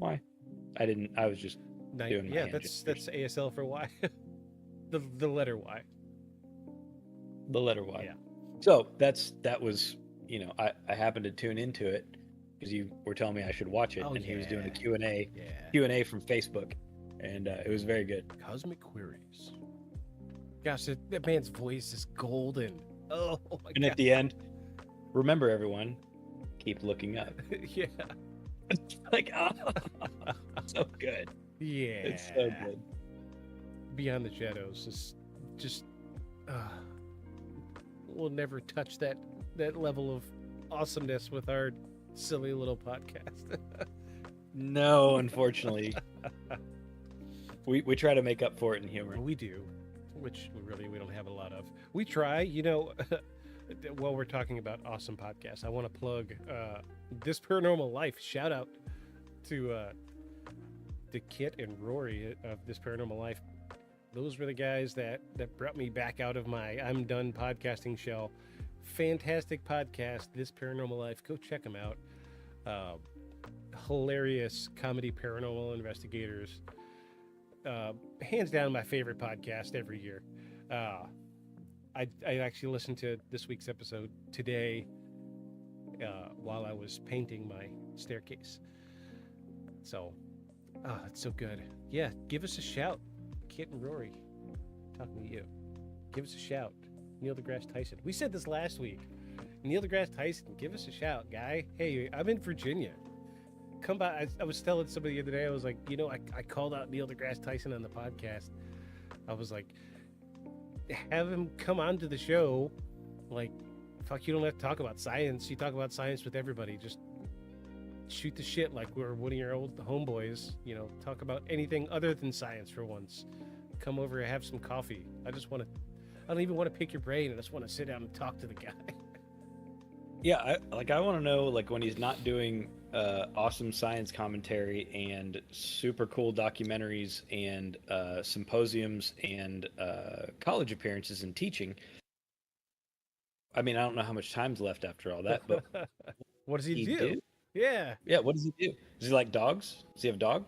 Why? I didn't. I was just doing my Yeah, hand that's gestures. ASL for Y. the letter Y. The letter Y. Yeah. So that was, I happened to tune into it because you were telling me I should watch it, Oh and he was doing yeah. a Q&A, Yeah. Q&A from Facebook, and it was very good. Cosmic Queries. Gosh, that man's voice is golden. Oh my And at god. the end, remember everyone, keep looking up. Yeah. Like, so good. Yeah. It's so good. Beyond the Shadows is just we'll never touch that level of awesomeness with our silly little podcast. No, unfortunately, we try to make up for it in humor. We do, which we don't have a lot of. We try, while we're talking about awesome podcasts, I want to plug This Paranormal Life. Shout out to Kit and Rory of This Paranormal Life. Those were the guys that brought me back out of my I'm done podcasting shell. Fantastic podcast, This Paranormal Life. Go check them out. Hilarious comedy paranormal investigators. Hands down my favorite podcast every year. I actually listened to this week's episode today while I was painting my staircase. So, it's so good. Yeah, give us a shout. Kit and Rory, talking to you. Give us a shout. Neil deGrasse Tyson. We said this last week. Neil deGrasse Tyson, give us a shout, guy. Hey, I'm in Virginia. Come by. I was telling somebody the other day, I was like, I called out Neil deGrasse Tyson on the podcast. I was like, have him come on to the show. Like, fuck, you don't have to talk about science. You talk about science with everybody. Just shoot the shit like we're one of your old homeboys. Talk about anything other than science for once. Come over and have some coffee. I don't even want to pick your brain. I just want to sit down and talk to the guy. Yeah, I want to know, like, when he's not doing awesome science commentary and super cool documentaries and symposiums and college appearances and teaching. I mean, I don't know how much time's left after all that, but what does he do? Yeah. Yeah, what does he do? Does he like dogs? Does he have a dog?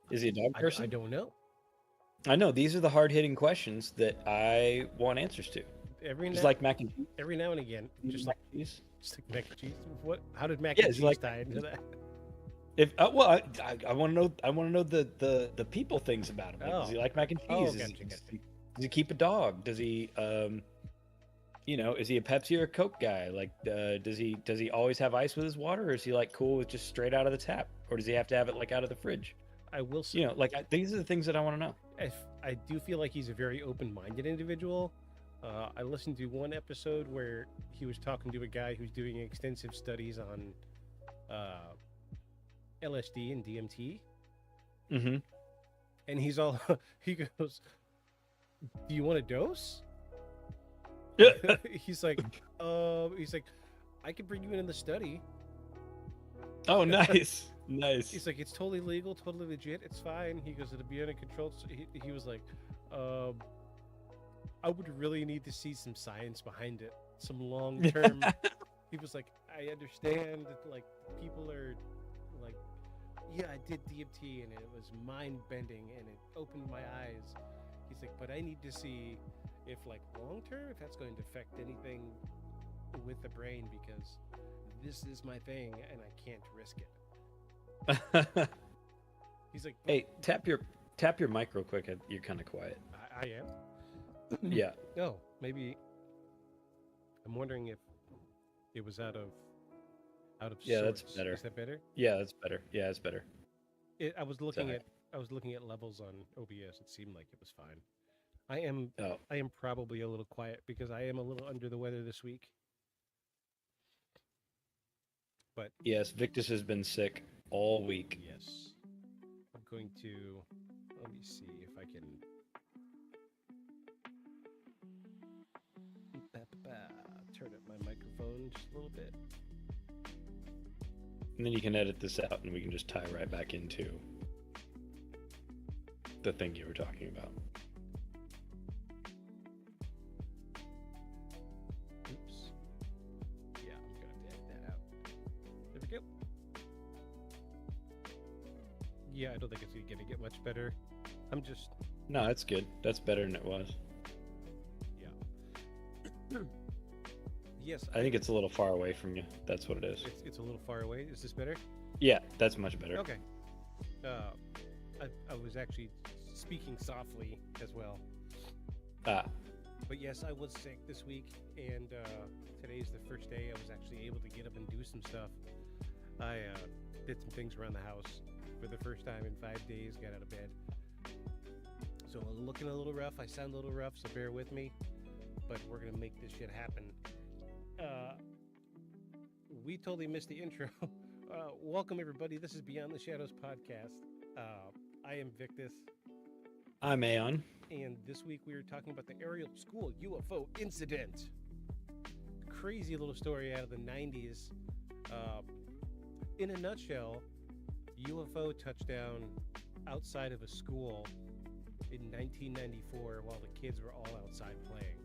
Is he a dog person? I don't know. I know, these are the hard-hitting questions that I want answers to. Like mac and cheese. Every now and again, just like mac and cheese. What? How did mac and cheese tie into that? I want to know. I want to know the people things about him. Like, does he like mac and cheese? Does he keep a dog? Does he is he a Pepsi or a Coke guy? Like, does he always have ice with his water, or is he like cool with just straight out of the tap, or does he have to have it like out of the fridge? I will say, these are the things that I want to know. I do feel like he's a very open-minded individual. I listened to one episode where he was talking to a guy who's doing extensive studies on LSD and DMT. Mm-hmm. And he goes, "Do you want a dose?" he's like, "I could bring you in the study." Oh, nice. Nice. He's like, "It's totally legal, totally legit. It's fine." He goes, "It'll be under control." He was like, "I would really need to see some science behind it, some long term." He was like, "I understand that, like, people are like, yeah, I did DMT and it was mind bending and it opened my eyes." He's like, "But I need to see if, like, long term, if that's going to affect anything with the brain, because this is my thing and I can't risk it." He's like, "Hey, tap your mic real quick. You're kind of quiet." I am. Yeah. No, maybe. I'm wondering if it was out of. Yeah, sorts. That's better. Is that better? Yeah, that's better. Yeah, it's better. I was looking at levels on OBS. It seemed like it was fine. I am probably a little quiet because I am a little under the weather this week. But yes, Victus has been sick all week. Yes. I'm going to, let me see if I can turn up my microphone just a little bit. And then you can edit this out and we can just tie right back into the thing you were talking about. Oops. Yeah, I'm going to edit that out. There we go. Yeah, I don't think it's going to get much better. I'm just... No, that's good. That's better than it was. Yeah. Yes. I think it's a little far away from you. That's what it is. It's a little far away. Is this better? Yeah, that's much better. Okay. I was actually speaking softly as well. But yes, I was sick this week, and today's the first day I was actually able to get up and do some stuff. I did some things around the house for the first time in 5 days, got out of bed. So I'm looking a little rough. I sound a little rough, so bear with me. But we're going to make this shit happen. We totally missed the intro. Welcome, everybody. This is Beyond the Shadows podcast. I am Victus. I'm Aeon. And this week we were talking about the Ariel School UFO Incident. Crazy little story out of the 90s. In a nutshell, UFO touchdown outside of a school in 1994 while the kids were all outside playing.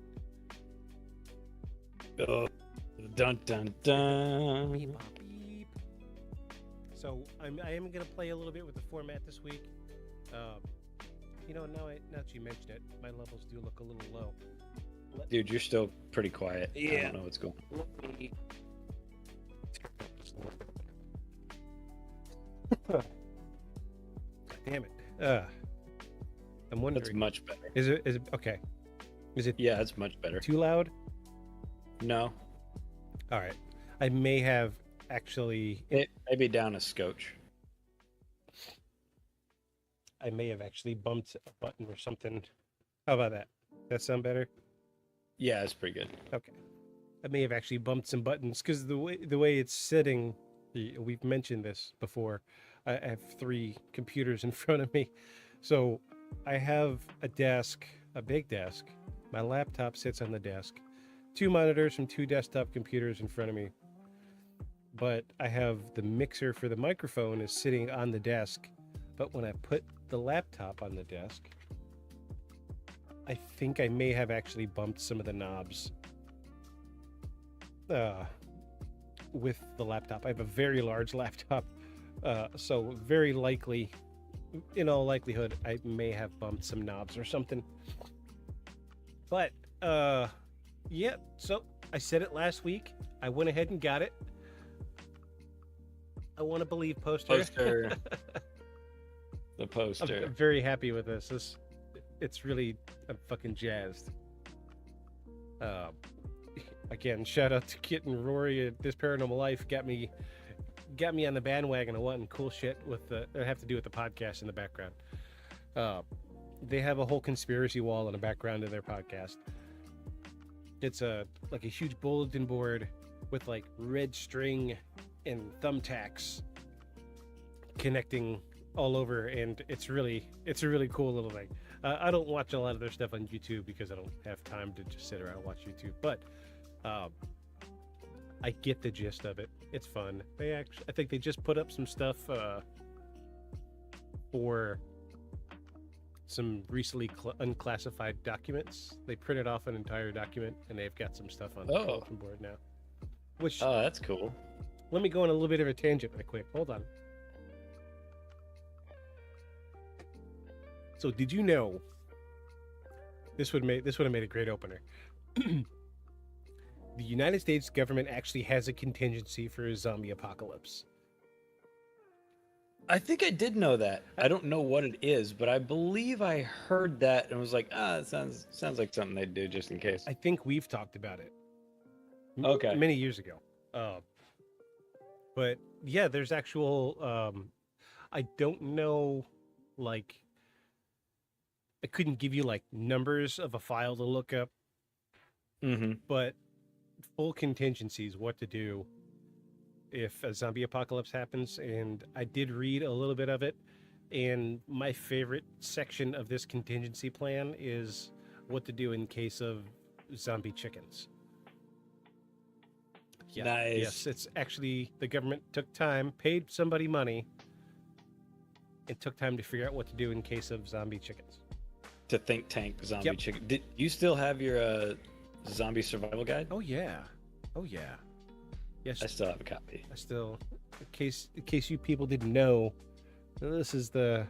Oh, dun dun dun. Beep, beep. So I am going to play a little bit with the format this week. Now that you mention it, my levels do look a little low. Dude, you're still pretty quiet. Yeah. I don't know what's going on. Damn it. I'm wondering. That's much better. Is it okay? Is it? Yeah, it's much better. Too loud? No. All right. I may have actually. It maybe down a scotch. I may have actually bumped a button or something. How about that? That sound better? Yeah, it's pretty good. Okay. I may have actually bumped some buttons because the way it's sitting, we've mentioned this before. I have 3 computers in front of me. So I have a desk, a big desk. My laptop sits on the desk. 2 monitors from 2 desktop computers in front of me. But I have the mixer for the microphone is sitting on the desk. But when I put the laptop on the desk, I think I may have actually bumped some of the knobs with the laptop. I have a very large laptop, so very likely, in all likelihood, I may have bumped some knobs or something. But, yeah, so I said it last week. I went ahead and got it. I want to believe poster. The poster. I'm very happy with this. It's really, I'm fucking jazzed. Again, shout out to Kit and Rory at This Paranormal Life. Got me on the bandwagon of wanting cool shit with that have to do with the podcast in the background. They have a whole conspiracy wall in the background of their podcast. It's like a huge bulletin board with like red string and thumbtacks connecting all over, and it's a really cool little thing. I don't watch a lot of their stuff on YouTube because I don't have time to just sit around and watch YouTube, but I get the gist of it. It's fun. I think they just put up some stuff for some recently unclassified documents. They printed off an entire document, and they've got some stuff on the bulletin board now. That's cool. Let me go on a little bit of a tangent right quick. Hold on. So did you know this would have made a great opener? The United States government actually has a contingency for a zombie apocalypse. I think I did know that. I don't know what it is, but I believe I heard that and was like, it sounds like something they'd do just in case. I think we've talked about it. Okay. Many years ago. But yeah, there's actual I don't know, like, I couldn't give you like numbers of a file to look up, but full contingencies, what to do if a zombie apocalypse happens. And I did read a little bit of it, and my favorite section of this contingency plan is what to do in case of zombie chickens. Yeah, nice. Yes, it's actually, the government took time, paid somebody money, and took time to figure out what to do in case of zombie chickens. To think tank zombie chicken. Did you still have your zombie survival guide? Oh yeah. Yes. I still have a copy. in case you people didn't know, This is the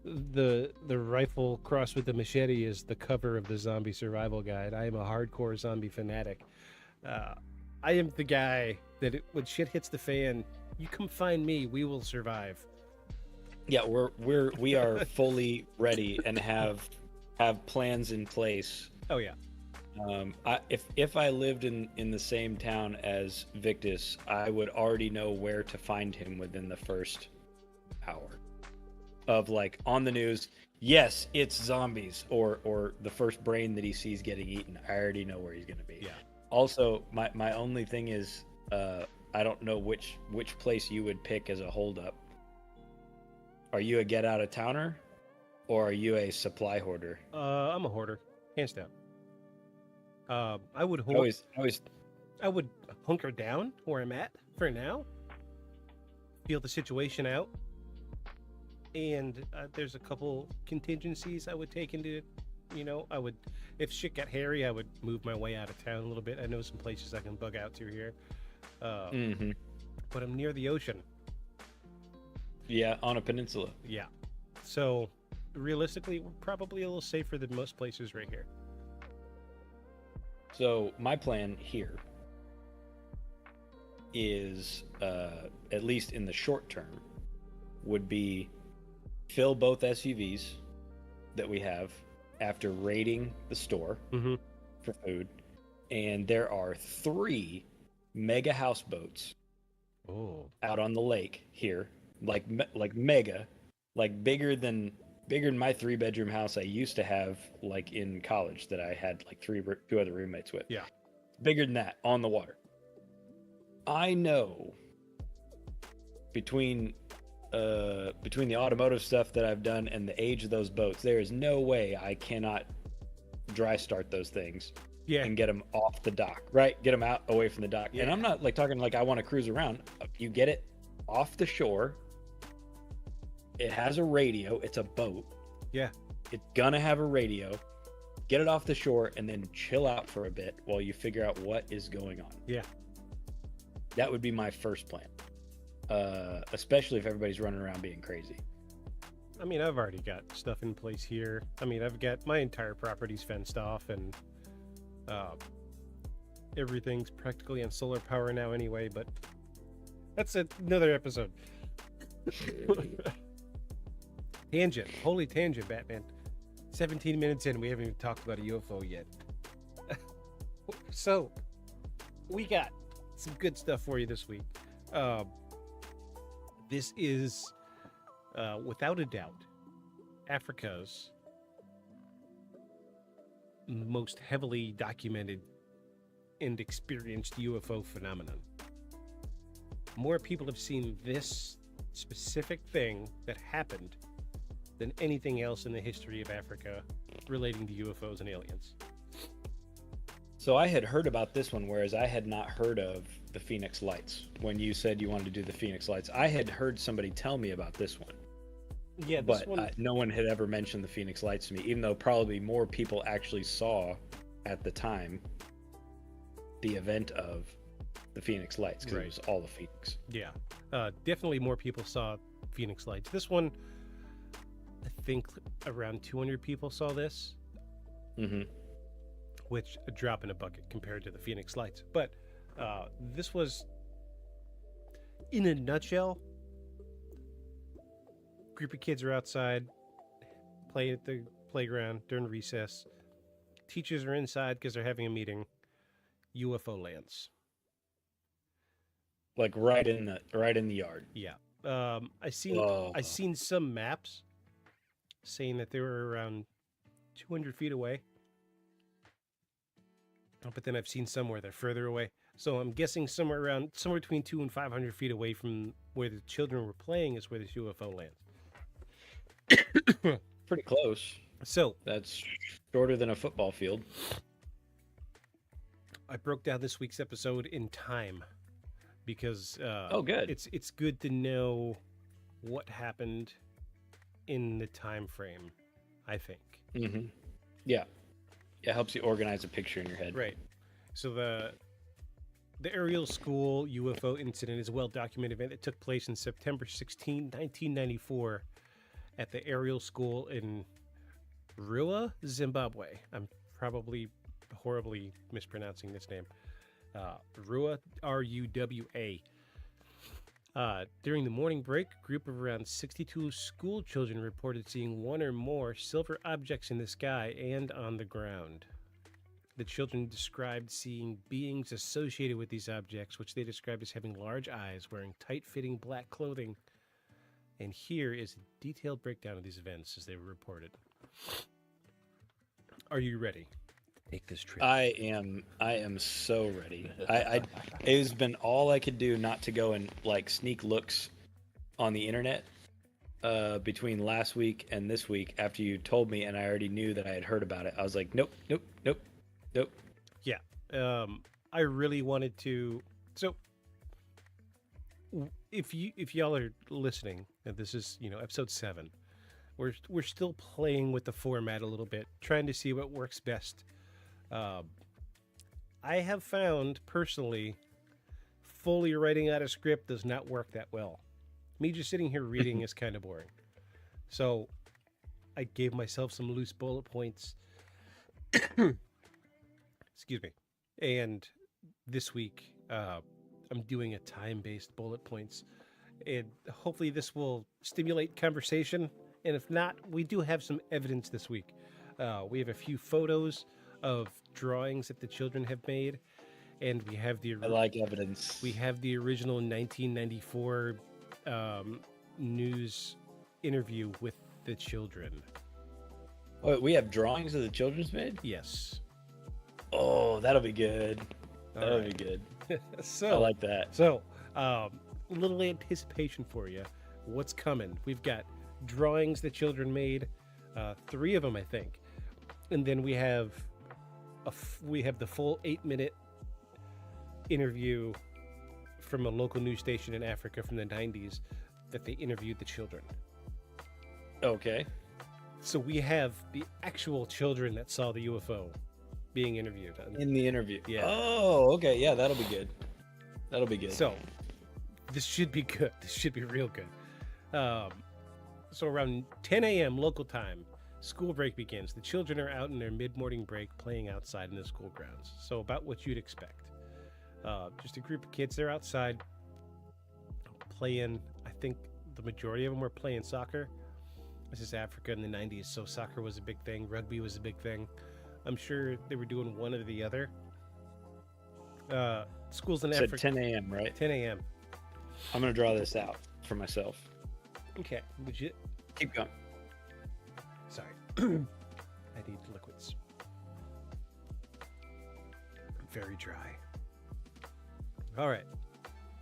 the rifle crossed with the machete is the cover of the Zombie Survival Guide. I am a hardcore zombie fanatic. I am the guy that when shit hits the fan, you come find me. We will survive. Yeah, we are fully ready and have plans in place. Oh yeah. If I lived in the same town as Victus, I would already know where to find him within the first hour of like on the news. Yes, it's zombies or the first brain that he sees getting eaten. I already know where he's going to be. Yeah. Also, my only thing is I don't know which place you would pick as a holdup. Are you a get out of towner or are you a supply hoarder? I'm a hoarder, hands down. I would I would hunker down where I'm at for now, feel the situation out, and there's a couple contingencies I would take into, I would, if shit got hairy, I would move my way out of town a little bit. I know some places I can bug out to here, but I'm near the ocean. Yeah, on a peninsula. Yeah, so realistically, we're probably a little safer than most places right here. So my plan here is, at least in the short term, would be fill both SUVs that we have after raiding the store for food. And there are 3 mega houseboats out on the lake here, like mega, like bigger than my 3-bedroom house I used to have, like in college, that I had like 2 other roommates with. Yeah. Bigger than that, on the water. I know between the automotive stuff that I've done and the age of those boats, there is no way I cannot dry start those things and get them off the dock, right? Get them out away from the dock. Yeah. And I'm not like talking like I want to cruise around. You get it off the shore. It has a radio. It's a boat. Yeah. It's gonna have a radio. Get it off the shore and then chill out for a bit while you figure out what is going on. Yeah. That would be my first plan. Especially if everybody's running around being crazy. I mean, I've already got stuff in place here. I mean, I've got my entire property's fenced off and everything's practically on solar power now anyway, but that's another episode. Tangent. Holy tangent, Batman. 17 minutes in, we haven't even talked about a UFO yet. So, we got some good stuff for you this week. This is, without a doubt, Africa's most heavily documented and experienced UFO phenomenon. More people have seen this specific thing that happened than anything else in the history of Africa relating to UFOs and aliens. So I had heard about this one, whereas I had not heard of the Phoenix Lights. When you said you wanted to do the Phoenix Lights, I had heard somebody tell me about this one. Yeah, but no one had ever mentioned the Phoenix Lights to me, even though probably more people actually saw at the time the event of the Phoenix Lights, because it was all the Phoenix. Yeah, definitely more people saw Phoenix Lights. This one, I think around 200 people saw this, which a drop in a bucket compared to the Phoenix Lights. But this was, in a nutshell, group of kids are outside playing at the playground during recess. Teachers are inside because they're having a meeting. UFO lands. Like right in the yard. Yeah. I seen some maps saying that they were around 200 feet away. But then I've seen some where they're further away. So I'm guessing somewhere between 200 and 500 feet away from where the children were playing is where this UFO lands. Pretty close. So that's shorter than a football field. I broke down this week's episode in time because good. It's good to know what happened in the time frame, I think. Yeah. It helps you organize a picture in your head. Right. So the The Ariel School UFO incident is a well-documented event that took place in September 16, 1994 at the Ariel School in Rua, Zimbabwe. I'm probably horribly mispronouncing this name. Rua, R-U-W-A. During the morning break, a group of around 62 school children reported seeing one or more silver objects in the sky and on the ground. The children described seeing beings associated with these objects, which they described as having large eyes, wearing tight-fitting black clothing. And here is a detailed breakdown of these events as they were reported. Are you ready to take this trip? I am so ready. It has been all I could do not to go and like sneak looks on the internet between last week and this week after you told me, and I already knew that I had heard about it. I was like, nope. Yeah. I really wanted to. So if y'all are listening, and this is, episode 7, we're still playing with the format a little bit, trying to see what works best. I have found personally, fully writing out a script does not work that well. Me just sitting here reading is kind of boring. So I gave myself some loose bullet points. Excuse me. And this week, I'm doing a time-based bullet points. And hopefully this will stimulate conversation. And if not, we do have some evidence this week. We have a few photos of drawings that the children have made. And we have I like evidence. We have the original 1994 news interview with the children. Oh, we have drawings of the children's made? Yes. Oh, that'll be good. That'll be good. So I like that. So, a little anticipation for you. What's coming? We've got drawings the children made, 3 of them, I think, and then we have the full 8-minute interview from a local news station in Africa from the 90s that they interviewed the children. Okay. So we have the actual children that saw the UFO being interviewed. In the interview. Yeah. Oh, okay. Yeah, that'll be good. That'll be good. So this should be good. This should be real good. So around 10 a.m. local time, school break begins. The children are out in their mid-morning break playing outside in the school grounds. So about what you'd expect. Just a group of kids. They're outside playing. I think the majority of them were playing soccer. This is Africa in the 90s, so soccer was a big thing. Rugby was a big thing. I'm sure they were doing one or the other. Schools in Africa. 10 a.m., right? 10 a.m. I'm going to draw this out for myself. Okay. Legit. Keep going. Sorry. I need liquids. I'm very dry. All right.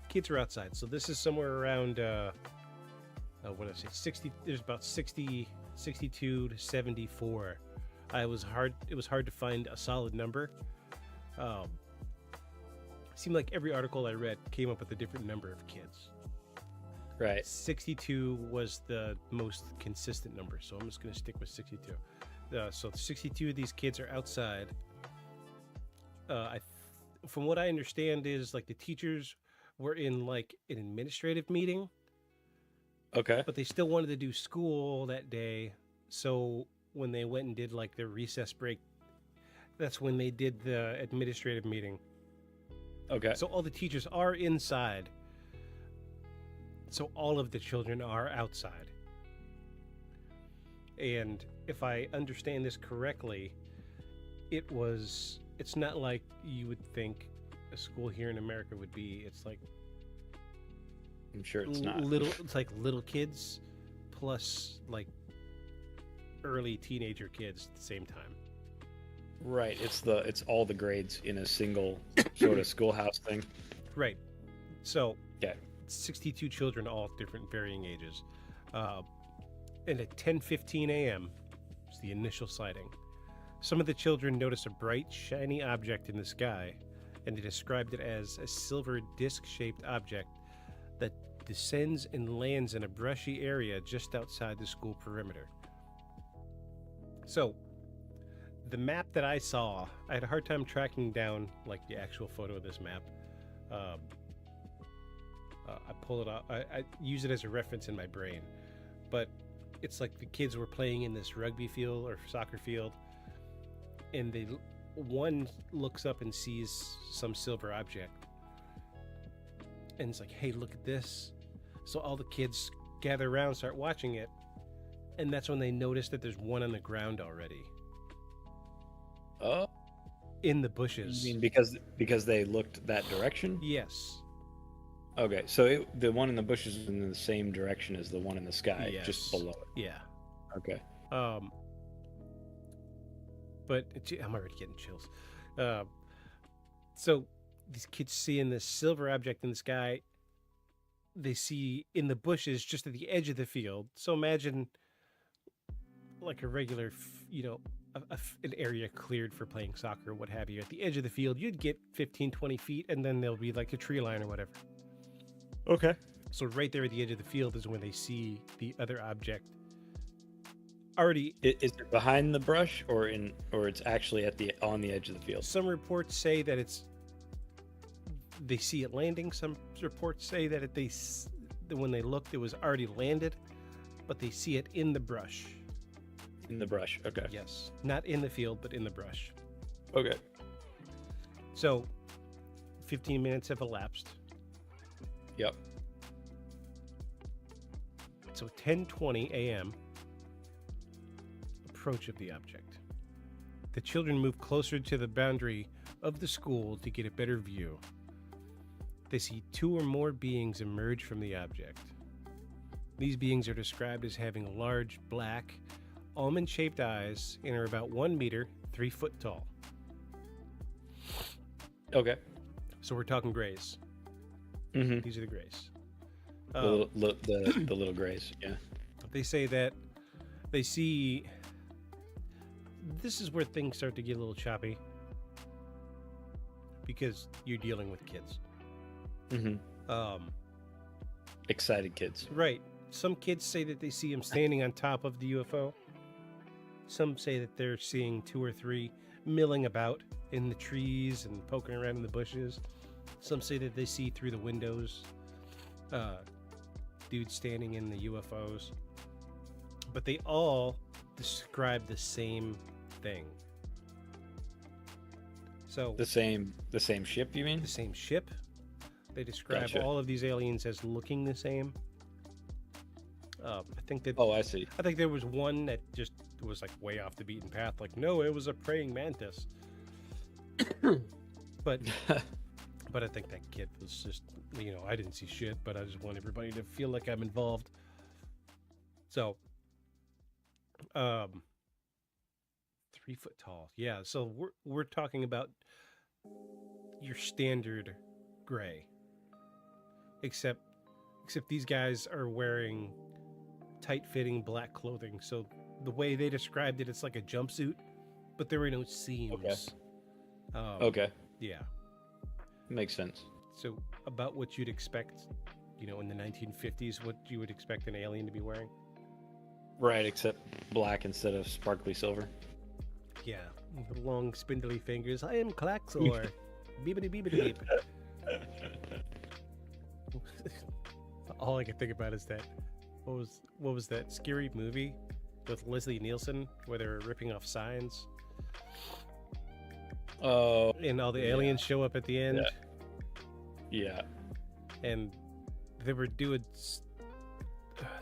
Kids are outside. So this is somewhere around, what did I say? 60. There's about 60, 62 to 74. It was hard to find a solid number. It seemed like every article I read came up with a different number of kids. Right. 62 was the most consistent number, so I'm just going to stick with 62. So 62 of these kids are outside. From what I understand is like the teachers were in like an administrative meeting. Okay. But they still wanted to do school that day, so when they went and did like their recess break, that's when they did the administrative meeting. Okay. So all the teachers are inside. So all of the children are outside. And if I understand this correctly, it's not like you would think a school here in America would be. It's like, I'm sure it's not. It's like little kids plus like early teenager kids at the same time. Right. It's all the grades in a single sort of schoolhouse thing. Right. So okay. 62 children, all different varying ages. And at 10:15 a.m. was the initial sighting. Some of the children noticed a bright, shiny object in the sky, and they described it as a silver disc-shaped object that descends and lands in a brushy area just outside the school perimeter. So, the map that I saw, I had a hard time tracking down like the actual photo of this map. I pull it out. I use it as a reference in my brain, but it's like the kids were playing in this rugby field or soccer field, and one looks up and sees some silver object, and it's like, hey, look at this. So all the kids gather around, start watching it, and that's when they notice that there's one on the ground already. Oh, in the bushes. You mean because they looked that direction? Yes. Okay, so the one in the bushes is in the same direction as the one in the sky, Yes. just below it. Yeah. Okay. But I'm already getting chills. So these kids seeing this silver object in the sky, they see in the bushes just at the edge of the field. So imagine like a regular, an area cleared for playing soccer or what have you. At the edge of the field, you'd get 15, 20 feet, and then there'll be like a tree line or whatever. Okay. So right there at the edge of the field is when they see the other object. Already, is it behind the brush or it's actually on the edge of the field? Some reports say that they see it landing. Some reports say that when they looked, it was already landed, but they see it in the brush. In the brush. Okay. Yes, not in the field, but in the brush. Okay. So, 15 minutes have elapsed. Yep. So 10:20 a.m. approach of the object. The children move closer to the boundary of the school to get a better view. They see 2 or more beings emerge from the object. These beings are described as having large, black, almond-shaped eyes and are about 1 meter, 3 foot tall. Okay. So we're talking grays. Mm-hmm. These are the grays. The little grays, yeah. They say that they see... This is where things start to get a little choppy because you're dealing with kids. Mm-hmm. Excited kids. Right. Some kids say that they see him standing on top of the UFO. Some say that they're seeing 2 or 3 milling about in the trees and poking around in the bushes. Some say that they see through the windows dudes standing in the UFOs. But they all describe the same thing. So the same ship, you mean? The same ship. They describe Gotcha. all of these aliens as looking the same. I think that. Oh, I see. I think there was one that just was like way off the beaten path. Like, no, it was a praying mantis. But I think that kid was just, I didn't see shit, but I just want everybody to feel like I'm involved. So, 3 foot tall. Yeah. So we're talking about your standard gray, except these guys are wearing tight-fitting black clothing. So the way they described it, it's like a jumpsuit, but there were no seams. Okay. Okay. Yeah. Makes sense. So about what you'd expect, in the 1950s, what you would expect an alien to be wearing. Right, except black instead of sparkly silver. Yeah, the long spindly fingers. I am Klaxor. Beepity beepity beep. All I can think about is that what was that scary movie with Leslie Nielsen where they were ripping off signs? Oh. And all the aliens show up at the end. Yeah. And they were doing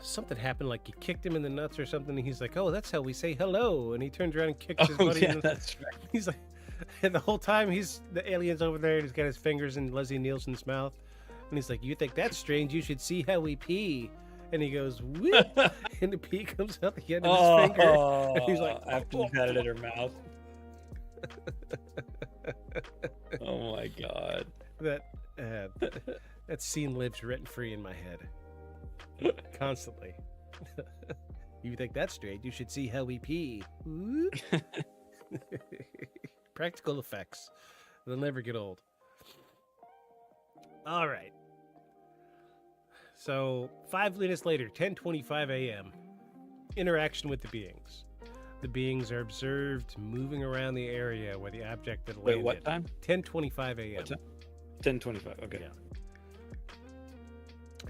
something happened, like he kicked him in the nuts or something, and he's like, "Oh, that's how we say hello." And he turns around and kicks his buddy. Yeah, that's right. He's like, and the whole time the alien's over there, and he's got his fingers in Leslie Nielsen's mouth, and he's like, "You think that's strange? You should see how we pee." And he goes, "Whoop," and the pee comes out the end of his finger. And he's like, after you've had it in her mouth. Oh my god. That scene lives rent free in my head. Constantly. You think that's strange? You should see how we pee. Practical effects. They'll never get old. All right. So 5 minutes later, 10:25 a.m. Interaction with the beings. The beings are observed moving around the area where the object had landed. Wait, what time? 10:25 a.m. 10:25. Okay. Yeah.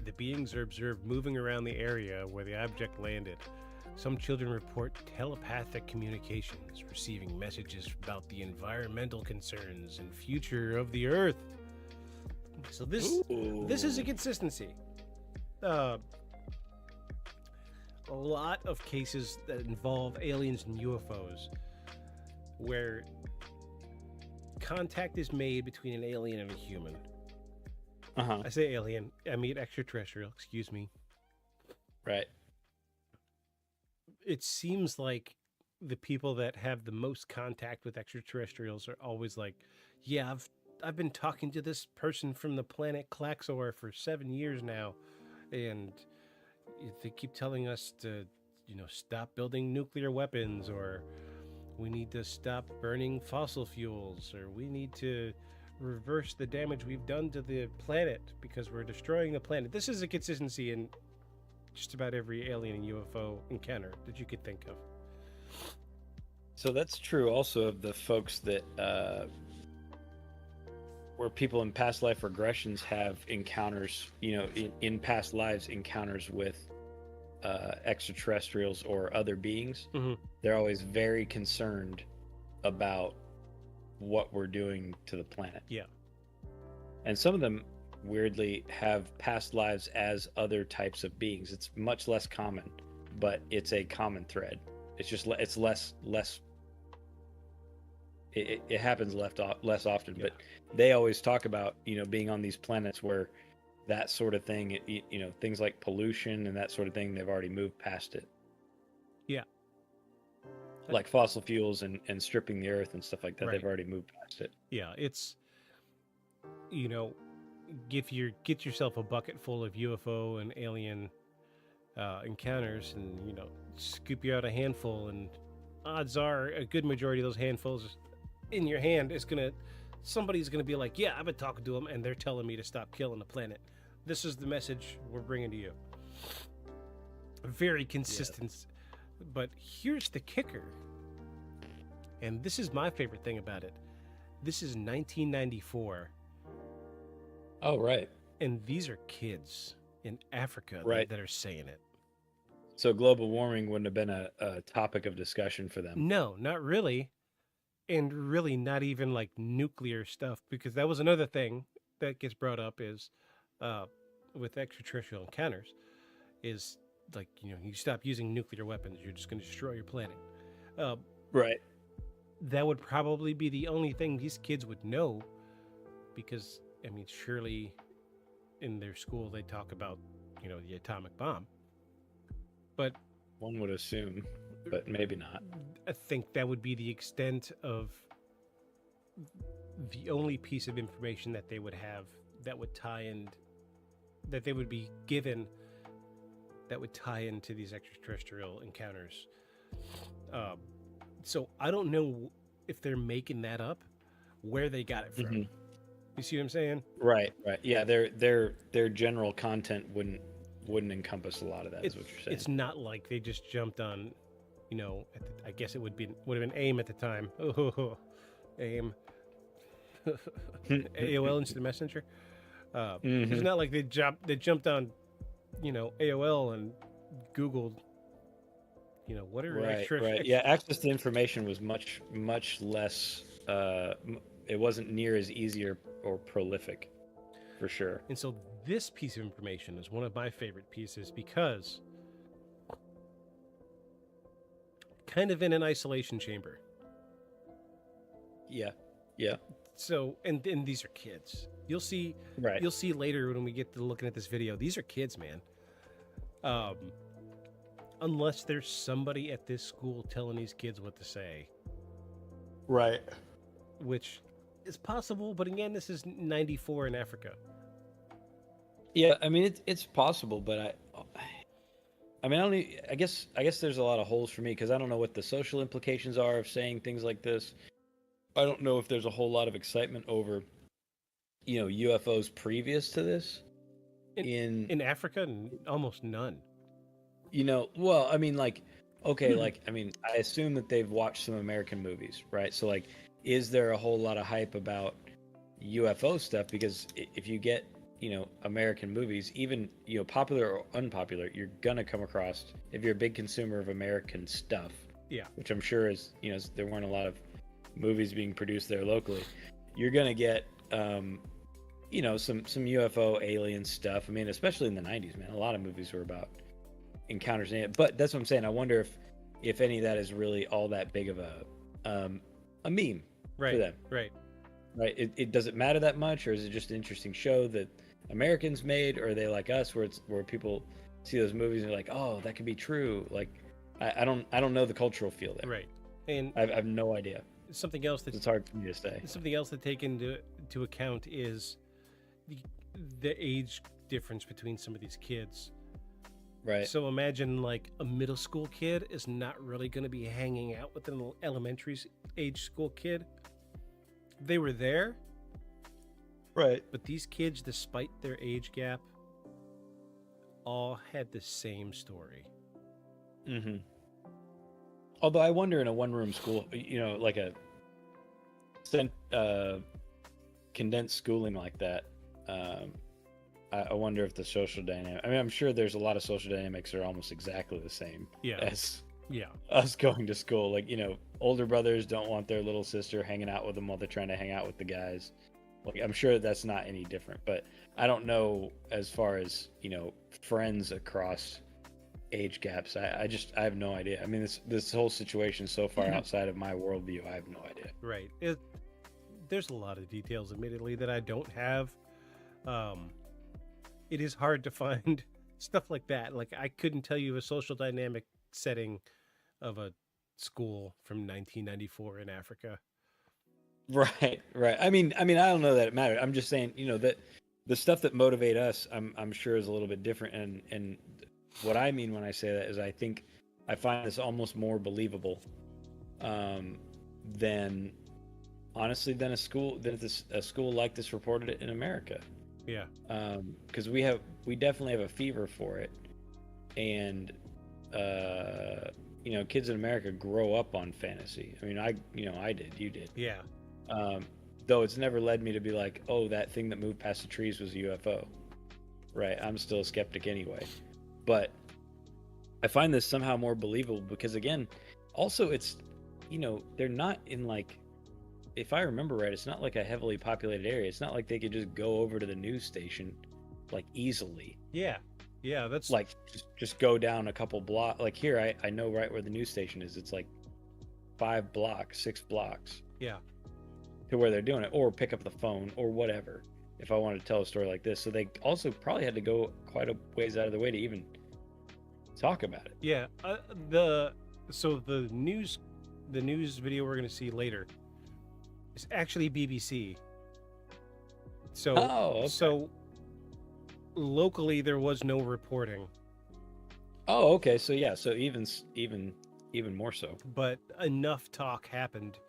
The beings are observed moving around the area where the object landed. Some children report telepathic communications, receiving messages about the environmental concerns and future of the Earth. So this is a consistency. A lot of cases that involve aliens and UFOs, where contact is made between an alien and a human. I say alien, I mean extraterrestrial, excuse me. Right. It seems like the people that have the most contact with extraterrestrials are always like, yeah, I've been talking to this person from the planet Klaxor for 7 years now, and they keep telling us to, stop building nuclear weapons, or we need to stop burning fossil fuels, or we need to reverse the damage we've done to the planet because we're destroying the planet. This is a consistency in just about every alien and UFO encounter that you could think of. So that's true also of the folks that where people in past life regressions have encounters, in past lives encounters with extraterrestrials or other beings. They're always very concerned about what we're doing to the planet. Yeah. And some of them weirdly have past lives as other types of beings. It's much less common, but it's a common thread. It's just it's less it happens less often. Yeah. But they always talk about being on these planets where that sort of thing, things like pollution and that sort of thing, they've already moved past it. Yeah. Like fossil fuels and stripping the earth and stuff like that. Right. They've already moved past it. Yeah, it's get yourself a bucket full of UFO and alien encounters, and scoop you out a handful, and odds are a good majority of those handfuls in your hand somebody's gonna be like, yeah, I've been talking to them and they're telling me to stop killing the planet. This is the message we're bringing to you. Very consistent. Yeah. But here's the kicker, and this is my favorite thing about it. This is 1994. Oh, right. And these are kids in Africa that are saying it. So global warming wouldn't have been a topic of discussion for them. No, not really. And really not even like nuclear stuff, because that was another thing that gets brought up is with extraterrestrial encounters is like, you stop using nuclear weapons, you're just going to destroy your planet. Right. That would probably be the only thing these kids would know, because, surely in their school they talk about, the atomic bomb. But one would assume, but maybe not. I think that would be the extent of the only piece of information that they would have that would tie in, that they would be given that would tie into these extraterrestrial encounters. So I don't know if they're making that up, where they got it from. Mm-hmm. You see what I'm saying? Right. Yeah, their general content wouldn't encompass a lot of that. Is what you're saying. It's not like they just jumped on, I guess it would have been AIM at the time. AIM. AOL Instant Messenger. It's not like they jumped on, AOL and Googled, what are right. Yeah, access to information was much less. It wasn't near as easy or prolific, for sure. And so this piece of information is one of my favorite pieces, because kind of in an isolation chamber. Yeah. So, and these are kids. You'll see later when we get to looking at this video, these are kids, man. Unless there's somebody at this school telling these kids what to say. Right. Which is possible, but again, this is 94 in Africa. Yeah, it's possible, but I guess there's a lot of holes for me, because I don't know what the social implications are of saying things like this. I don't know if there's a whole lot of excitement over, UFOs previous to this. In Africa, almost none. Well, I assume that they've watched some American movies, right? So, is there a whole lot of hype about, UFO stuff, because if you get, American movies, even, popular or unpopular, you're gonna come across, if you're a big consumer of American stuff, Yeah. which I'm sure is, there weren't a lot of movies being produced there locally, you're gonna get, some UFO alien stuff. I mean, especially in the 90s, man, a lot of movies were about encounters in it. But that's what I'm saying. I wonder if any of that is really all that big of a meme for them. Right. It does it matter that much, or is it just an interesting show that Americans made, or are they like us, where people see those movies and they're like, oh, that could be true? Like, I don't know the cultural feel there. Right. And I have no idea. Something else that it's hard for me to say. Something else to take into account is the age difference between some of these kids. Right. So imagine like a middle school kid is not really going to be hanging out with an elementary age school kid. They were there. Right. But these kids, despite their age gap, all had the same story. Mm-hmm. Although I wonder, in a one-room school, like a condensed schooling like that, I wonder if the social dynamic, I mean, I'm sure there's a lot of social dynamics that are almost exactly the same as us going to school. Like, older brothers don't want their little sister hanging out with them while they're trying to hang out with the guys. Like, I'm sure that's not any different, but I don't know as far as, friends across age gaps. I have no idea. I mean, this whole situation is so far outside of my worldview. I have no idea. Right. There's a lot of details, admittedly, that I don't have. It is hard to find stuff like that. Like, I couldn't tell you a social dynamic setting of a school from 1994 in Africa. Right. I mean, I don't know that it mattered. I'm just saying, that the stuff that motivate us, I'm sure is a little bit different. And what I mean when I say that is, I find this almost more believable, than a school like this reported it in America. Yeah. Because we definitely have a fever for it, and kids in America grow up on fantasy. I mean, I did, you did. Yeah. Though it's never led me to be like, oh, that thing that moved past the trees was a UFO. Right. I'm still a skeptic anyway. But I find this somehow more believable because, again, also it's, they're not in, like, if I remember right, it's not like a heavily populated area. It's not like they could just go over to the news station, like, easily. Yeah. That's like just go down a couple blocks. Like, here, I know right where the news station is. It's like 6 blocks. Yeah. To where they're doing it, or pick up the phone or whatever, if I wanted to tell a story like this. So they also probably had to go quite a ways out of the way to even talk about it. Yeah. The news video we're going to see later is actually BBC. So okay. So locally there was no reporting. Oh, okay. So yeah, so even more so. But enough talk happened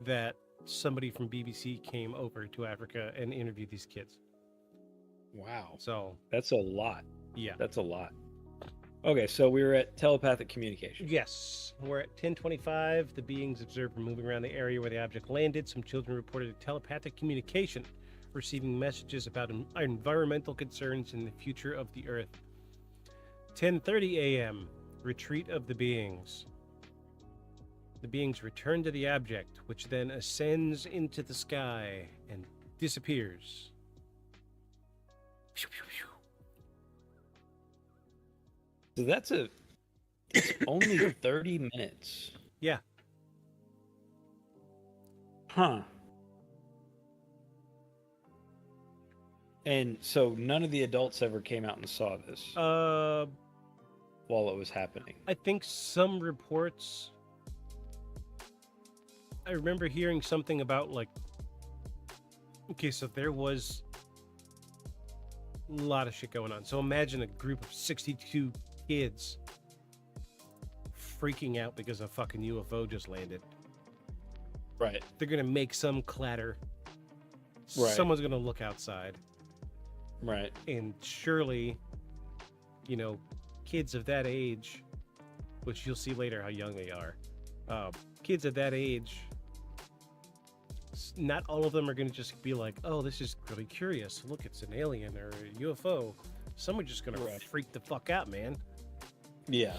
that somebody from BBC came over to Africa and interviewed these kids. Wow. So that's a lot. Yeah. That's a lot. Okay, so we were at telepathic communication. Yes. We're at 10:25. The beings observed were moving around the area where the object landed. Some children reported telepathic communication, receiving messages about environmental concerns and the future of the Earth. 10:30 a.m. Retreat of the beings. The beings return to the object, which then ascends into the sky and disappears. So that's it's only 30 minutes. Yeah. Huh. And so none of the adults ever came out and saw this while it was happening. I think some reports. I remember hearing something about, like, okay, so there was a lot of shit going on. So imagine a group of 62 kids freaking out because a fucking UFO just landed. Right. They're going to make some clatter. Right. Someone's going to look outside. Right. And surely, kids of that age, which you'll see later how young they are, kids of that age not all of them are going to just be like, oh, this is really curious. Look, it's an alien or a UFO. Some are just going to freak the fuck out, man. Yeah.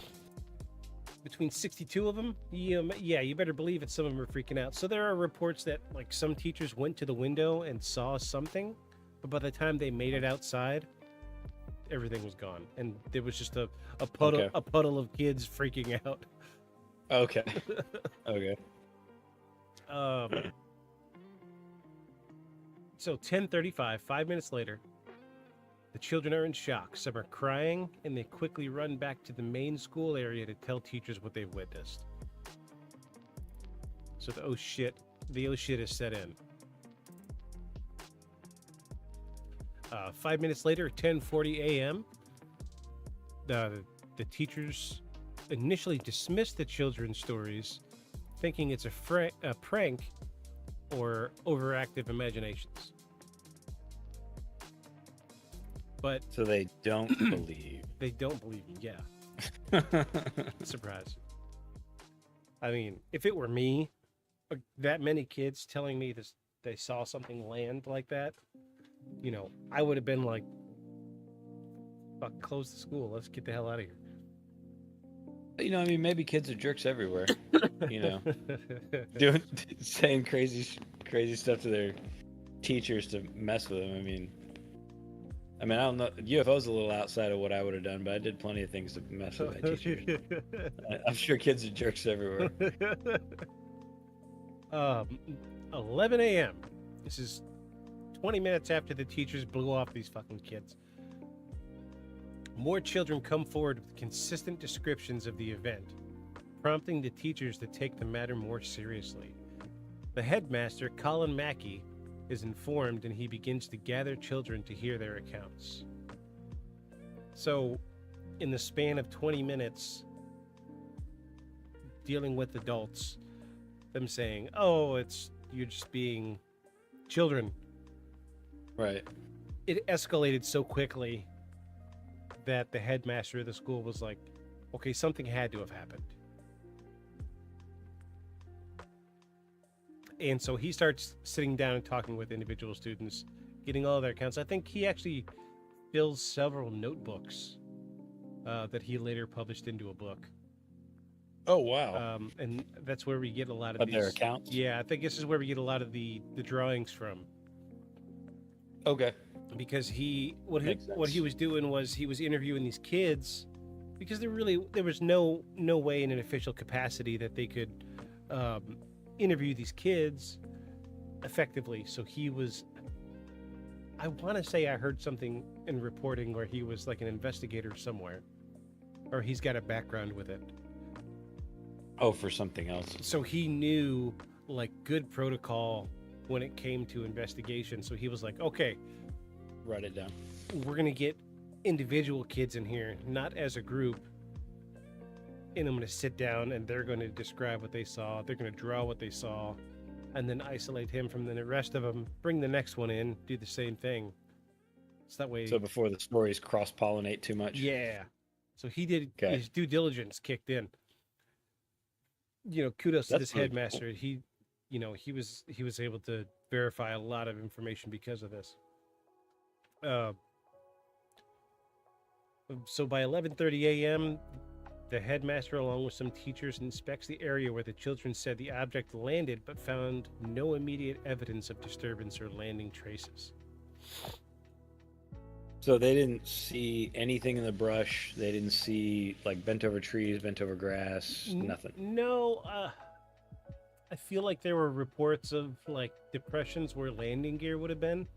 Between 62 of them, yeah, you better believe it. Some of them are freaking out. So there are reports that like some teachers went to the window and saw something, but by the time they made it outside, everything was gone, and there was just a puddle of kids freaking out. Okay. Okay. So 10:35, 5 minutes later, the children are in shock. Some are crying, and they quickly run back to the main school area to tell teachers what they've witnessed. So the oh shit is set in. 5 minutes later, 10:40 a.m., the teachers initially dismissed the children's stories, thinking it's a prank or overactive imaginations. But so they don't believe. They don't believe you, yeah. Surprise. I mean, if it were me, that many kids telling me this, they saw something land like that, you know, I would have been like, fuck, close the school. Let's get the hell out of here. You know, I mean, maybe kids are jerks everywhere. You know, saying crazy stuff to their teachers to mess with them. I mean, I don't know. UFO's a little outside of what I would have done, but I did plenty of things to mess with my teachers. I'm sure kids are jerks everywhere. 11 a.m. This is 20 minutes after the teachers blew off these fucking kids. More children come forward with consistent descriptions of the event, prompting the teachers to take the matter more seriously. The headmaster, Colin Mackey, is informed, and he begins to gather children to hear their accounts. So, in the span of 20 minutes, dealing with adults, them saying, oh, you're just being children. Right. It escalated so quickly that the headmaster of the school was like, okay, something had to have happened. And so he starts sitting down and talking with individual students, getting all their accounts. I think he actually fills several notebooks that he later published into a book. Oh, wow. And that's where we get a lot of these, their accounts? Yeah, I think this is where we get a lot of the drawings from. Okay. Because what he was doing was he was interviewing these kids, because there was no way in an official capacity that they could interview these kids effectively. So he was, I want to say I heard something in reporting where he was like an investigator somewhere, or he's got a background with it. Oh, for something else. So he knew like good protocol when it came to investigation. So he was like, okay, write it down. We're going to get individual kids in here, not as a group. And I'm going to sit down and they're going to describe what they saw. They're going to draw what they saw, and then isolate him from the rest of them. Bring the next one in, do the same thing. So that way. So before the stories cross-pollinate too much. Yeah. So he did his due diligence kicked in. You know, kudos to this headmaster. Cool. He was able to verify a lot of information because of this. So by 11:30 a.m., the headmaster, along with some teachers, inspects the area where the children said the object landed, but found no immediate evidence of disturbance or landing traces. So they didn't see anything in the brush. They didn't see like bent over trees, bent over grass, nothing. No, I feel like there were reports of like depressions where landing gear would have been.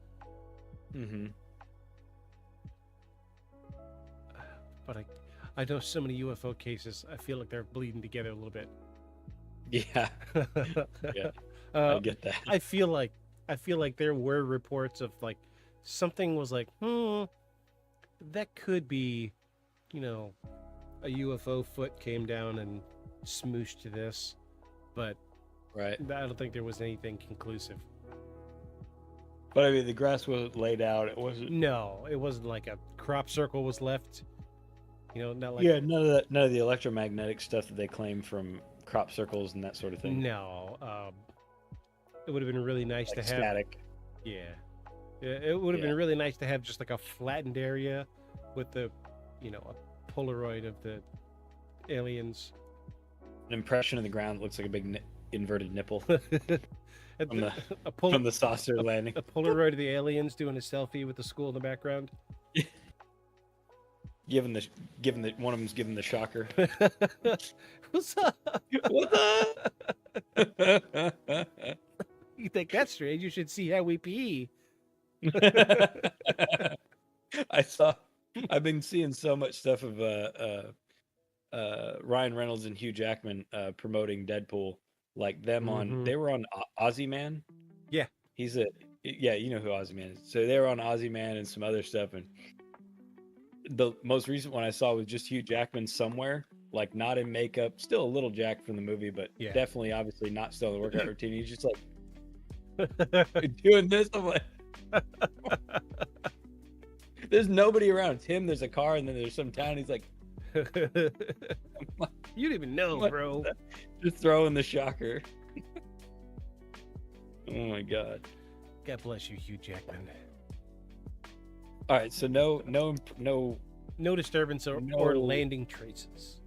Mm-hmm. But I know so many UFO cases. I feel like they're bleeding together a little bit. Yeah. Yeah. I get that. I feel like there were reports of like something was like, that could be, a UFO foot came down and smooshed to this, but right. I don't think there was anything conclusive. But I mean, the grass was laid out. It wasn't. No, it wasn't like a crop circle was left. Not like. Yeah, none of the electromagnetic stuff that they claim from crop circles and that sort of thing. No, it would have been really nice like to have. Static. Yeah. It would have been really nice to have just like a flattened area with the, a Polaroid of the aliens. An impression of the ground that looks like a big inverted nipple from from the saucer landing. A Polaroid of the aliens doing a selfie with the school in the background. Given one of them's giving the shocker. What's up? What's up? You think that's strange? You should see how we pee. I've been seeing so much stuff of Ryan Reynolds and Hugh Jackman promoting Deadpool, like them on. They were on Ozzy Man. Yeah, you know who Ozzy Man is. So they were on Ozzy Man and some other stuff, and the most recent one I saw was just Hugh Jackman somewhere, like not in makeup, still a little jacked from the movie, but definitely, obviously not still in the workout routine. He's just like doing this. I'm like, there's nobody around. It's him, there's a car, and then there's some town. He's like, you didn't even know, bro. Just throwing the shocker. Oh my god. God bless you, Hugh Jackman. All right, so no disturbance or landing traces.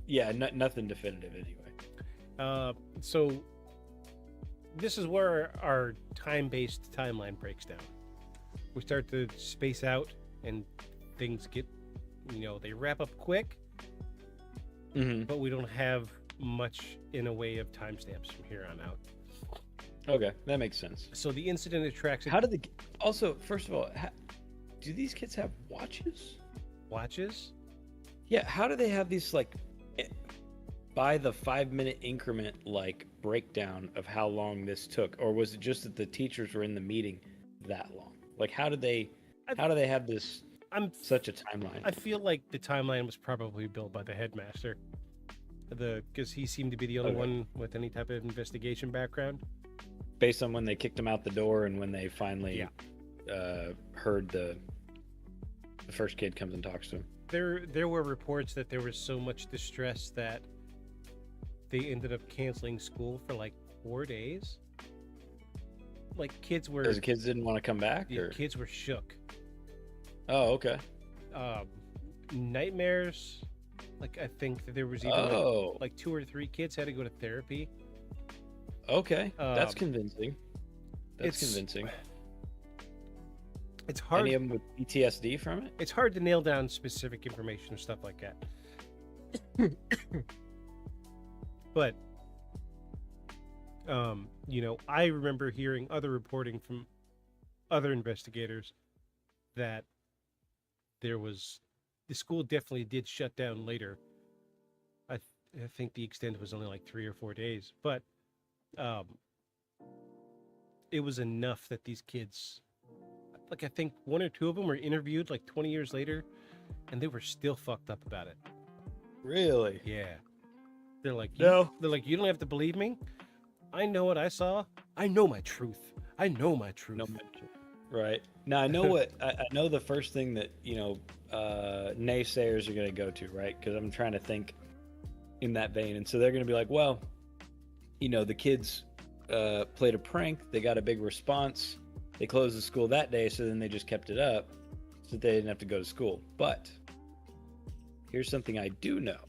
Yeah, nothing definitive anyway. So this is where our time-based timeline breaks down. We start to space out, and things get, they wrap up quick, but we don't have much in a way of timestamps from here on out. Okay, that makes sense. So the incident attracts. How did also, first of all, do these kids have watches? Watches? Yeah, how do they have these, like, by the 5-minute increment, like, breakdown of how long this took? Or was it just that the teachers were in the meeting that long? Like, how do they have this such a timeline? I feel like the timeline was probably built by the headmaster. Because he seemed to be the only one with any type of investigation background. Based on when they kicked him out the door and when they finally heard the first kid comes and talks to him. There were reports that there was so much distress that they ended up canceling school for like 4 days. Like kids were. Because the kids didn't want to come back. Yeah, kids were shook. Oh, okay. Nightmares. Like I think that there was even like 2 or 3 kids had to go to therapy. Okay, that's convincing. That's convincing. It's hard. Any of them with PTSD from it? It's hard to nail down specific information or stuff like that. But, I remember hearing other reporting from other investigators that the school definitely did shut down later. I think the extent was only like 3 or 4 days, but it was enough that these kids, like I think 1 or 2 of them were interviewed like 20 years later, and they were still fucked up about it. Really? Yeah. They're like, no. They're like, you don't have to believe me. I know what I saw. I know my truth. I know my truth. Right. Now I know what I know. The first thing that naysayers are going to go to, right? Because I'm trying to think in that vein, and so they're going to be like, well, the kids played a prank. They got a big response. They closed the school that day, so then they just kept it up so that they didn't have to go to school. But here's something I do know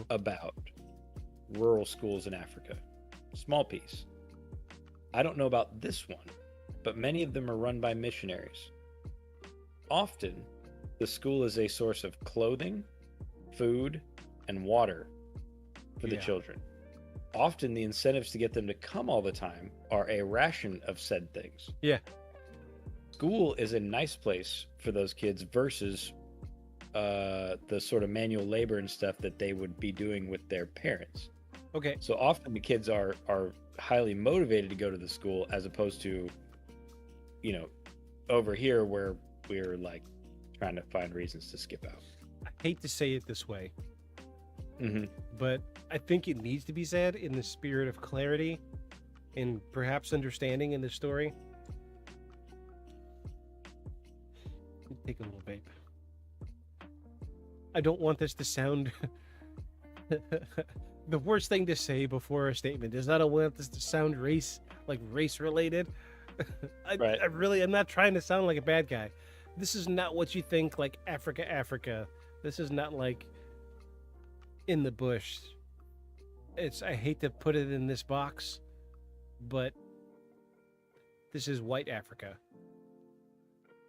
about rural schools in Africa. Small piece. I don't know about this one, but many of them are run by missionaries. Often, the school is a source of clothing, food, and water for the children. Often the incentives to get them to come all the time are a ration of said things. Yeah. School is a nice place for those kids versus the sort of manual labor and stuff that they would be doing with their parents. Okay. So often the kids are highly motivated to go to the school as opposed to, over here where we're like trying to find reasons to skip out. I hate to say it this way, but I think it needs to be said in the spirit of clarity and perhaps understanding in this story. Take a little vape. I don't want this to sound the worst thing to say before a statement is I don't want this to sound race related. Right. I'm not trying to sound like a bad guy. This is not what you think like Africa. This is not like in the bush. I hate to put it in this box, but this is white Africa.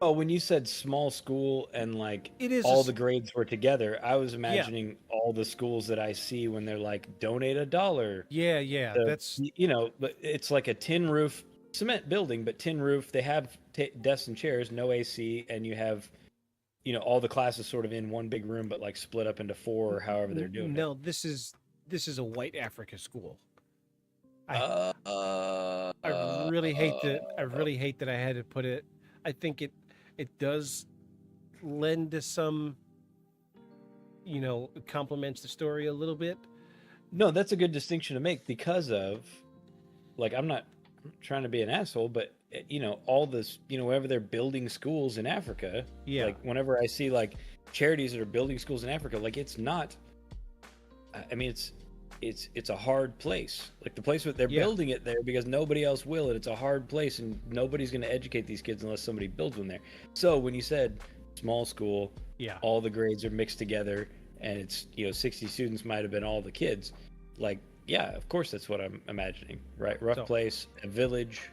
Oh, when you said small school and like it is all the grades were together, I was imagining all the schools that I see when they're like donate $1. Yeah. That's but it's like a tin roof cement building, but tin roof. They have desks and chairs, no AC, and you have all the classes sort of in one big room, but like split up into 4 or however they're doing it. No, this is a white Africa school. I really hate that I had to put it. I think it does lend to some, complements the story a little bit. No, that's a good distinction to make because of, like, I'm not trying to be an asshole, but all this, whenever they're building schools in Africa, like whenever I see like charities that are building schools in Africa, like it's not. I mean, it's a hard place. Like the place where they're building it there because nobody else will, and it's a hard place, and nobody's going to educate these kids unless somebody builds one there. So when you said small school, all the grades are mixed together, and it's 60 students might have been all the kids. Like, yeah, of course that's what I'm imagining, right? Rough place, a village,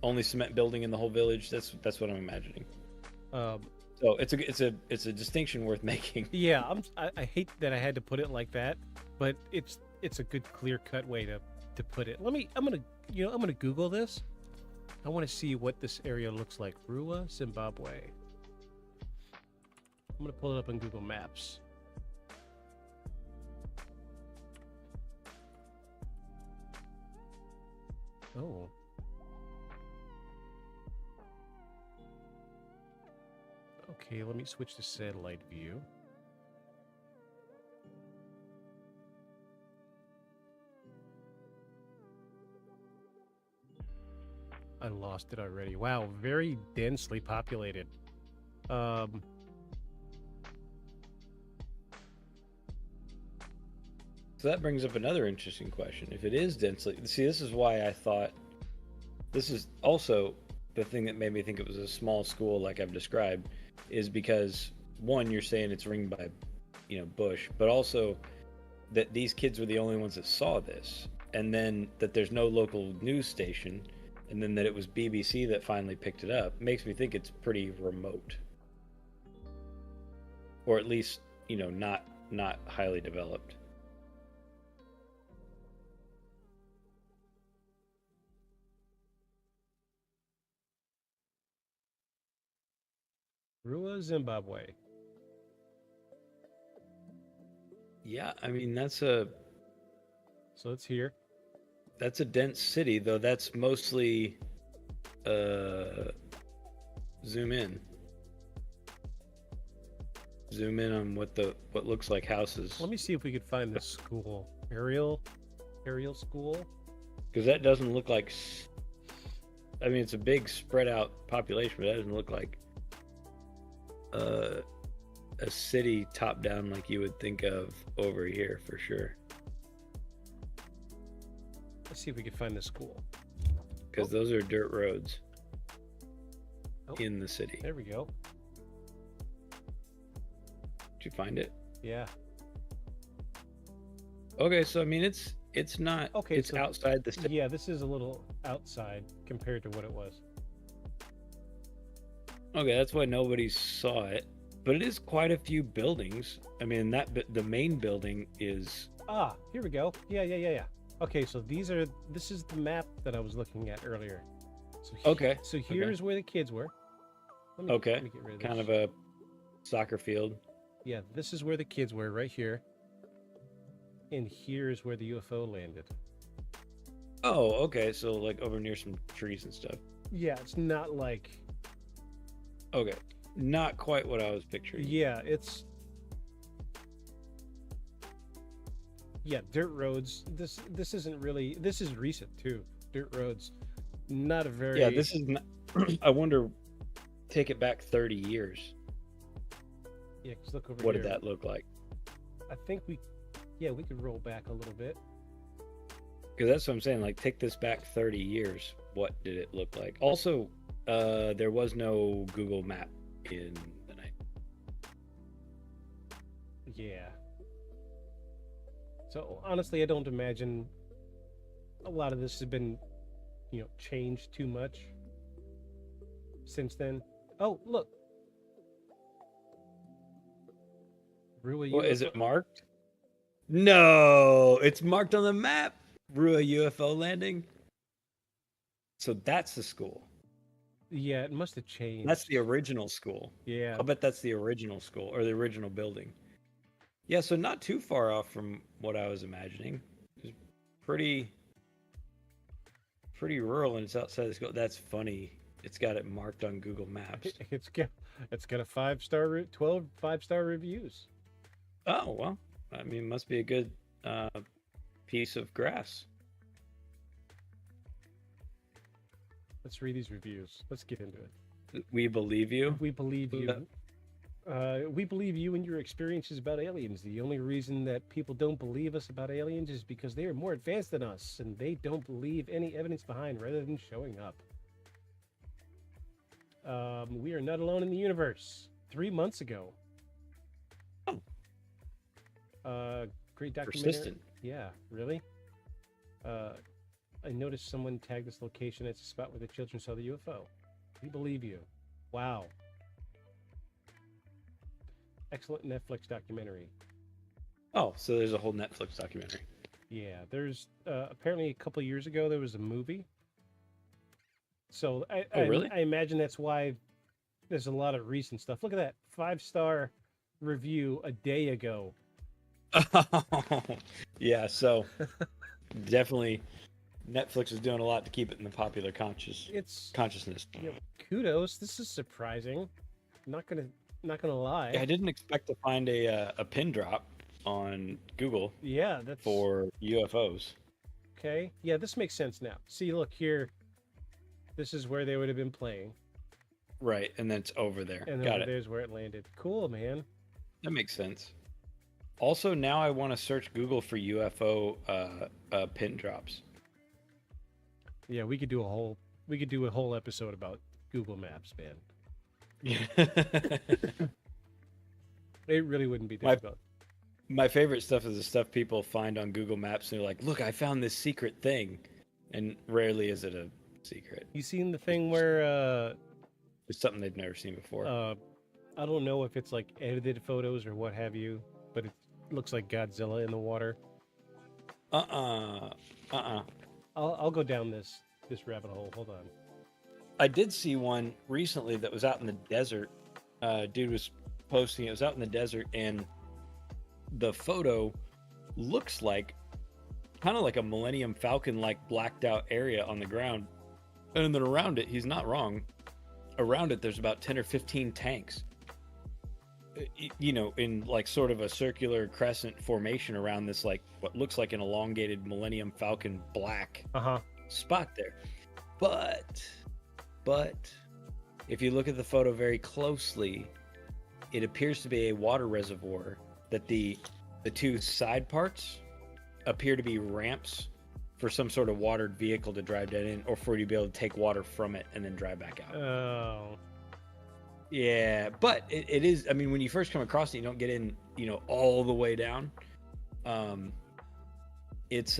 only cement building in the whole village. That's what I'm imagining. So it's a distinction worth making. Yeah, I hate that I had to put it like that, but it's a good clear cut way to put it. I'm gonna Google this. I want to see what this area looks like. Rua, Zimbabwe. I'm gonna pull it up on Google Maps. Oh. Okay, let me switch to satellite view. I lost it already. Wow, very densely populated. So that brings up another interesting question. If it is densely... See, this is why I thought... This is also the thing that made me think it was a small school like I've described, is because, one, you're saying it's ringed by, bush, but also that these kids were the only ones that saw this, and then that there's no local news station, and then that it was BBC that finally picked it up, makes me think it's pretty remote. Or at least, not highly developed. Rua, Zimbabwe. Yeah, I mean, so it's here. That's a dense city, though. That's mostly zoom in on what looks like houses. Let me see if we could find this school. Aerial school, because that doesn't look like... I mean, it's a big spread out population, but that doesn't look like a city top down like you would think of over here for sure. Let's see if we can find the school, because those are dirt roads in the city. There we go. Did you find it? Yeah. Okay, so I mean it's not it's outside the city. Yeah, this is a little outside compared to what it was. Okay, that's why nobody saw it. But it is quite a few buildings. I mean, the main building is... here we go. Yeah. Okay, so this is the map that I was looking at earlier. So So here's where the kids were. Let me get rid of this. Kind of a soccer field. Yeah, this is where the kids were, right here. And here's where the UFO landed. Oh, okay. So like over near some trees and stuff. Yeah, it's not like... Okay. Not quite what I was picturing. Yeah, it's... Yeah, dirt roads. This isn't really... This is recent, too. Dirt roads. Not a very... Yeah, this is not... I wonder... Take it back 30 years. Yeah, because look over what here. Did that look like? I think we... Yeah, we could roll back a little bit. Because that's what I'm saying. Like, take this back 30 years. What did it look like? Also, there was no Google Map in the night. Yeah. So honestly, I don't imagine a lot of this has been, changed too much since then. Oh, look. Rua What, is it marked? No, it's marked on the map. Rua UFO landing. So that's the school. Yeah, it must have changed. That's the original school. Yeah. I'll bet that's the original school or the original building. Yeah, so not too far off from what I was imagining. It's pretty rural, and it's outside the school. That's funny. It's got it marked on Google Maps. It's got a 5-star, 12 5-star reviews. Oh, well, I mean, must be a good piece of grass. Let's read these reviews. Let's get into it. We believe you. We believe you. We believe you and your experiences about aliens. The only reason that people don't believe us about aliens is because they are more advanced than us, and they don't believe any evidence behind rather than showing up. We are not alone in the universe. 3 months ago. Great documentary. Persistent. Yeah, really? I noticed someone tagged this location as a spot where the children saw the UFO. We believe you. Wow. Excellent Netflix documentary. Oh, so there's a whole Netflix documentary. Yeah, there's apparently a couple of years ago there was a movie. So really? I imagine that's why there's a lot of recent stuff. Look at that 5-star review a day ago. Yeah, so definitely Netflix is doing a lot to keep it in the popular consciousness. Kudos. This is surprising. Not gonna lie. I didn't expect to find a pin drop on Google. Yeah, that's for UFOs. Okay. Yeah, this makes sense now. See, look here. This is where they would have been playing. Right, and then it's over there. And Got it. There's where it landed. Cool, man. That makes sense. Also, now I want to search Google for UFO pin drops. Yeah, we could do a whole episode about Google Maps, man. It really wouldn't be difficult. My favorite stuff is the stuff people find on Google Maps and they're like, look, I found this secret thing. And rarely is it a secret. You seen the thing where it's something they've never seen before. I don't know if it's like edited photos or what have you, but it looks like Godzilla in the water. I'll go down this rabbit hole. Hold on. I did see one recently that was out in the desert. Dude was posting, it was out in the desert, and the photo looks like kind of like a Millennium Falcon like blacked out area on the ground. And then around it, he's not wrong. Around it, there's about 10 or 15 tanks. In like sort of a circular crescent formation around this, like what looks like an elongated Millennium Falcon black spot there. But if you look at the photo very closely, it appears to be a water reservoir that the two side parts appear to be ramps for some sort of watered vehicle to drive that in, or for you to be able to take water from it and then drive back out. Oh. Yeah, but it is, I mean, when you first come across it, you don't get in, all the way down. It's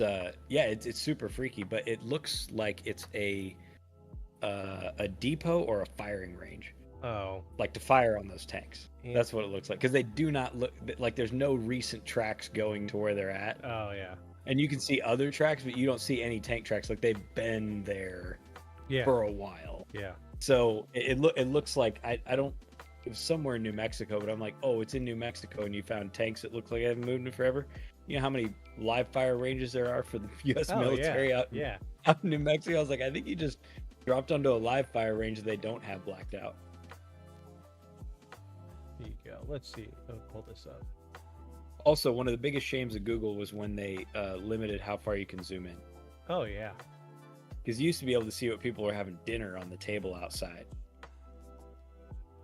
super freaky, but it looks like it's a depot or a firing range. Oh. Like to fire on those tanks. Yeah. That's what it looks like. Because they do not look like there's no recent tracks going to where they're at. Oh, yeah. And you can see other tracks, but you don't see any tank tracks. Like they've been there for a while. Yeah. So it looks like, I don't, it was somewhere in New Mexico, but I'm like, oh, it's in New Mexico, and you found tanks that look like they haven't moved in forever. You know how many live fire ranges there are for the U.S. military out in New Mexico? I was like, I think you just dropped onto a live fire range that they don't have blacked out. There you go. Let's see. I'll pull this up. Also, one of the biggest shames of Google was when they limited how far you can zoom in. Oh, yeah. Because you used to be able to see what people were having dinner on the table outside.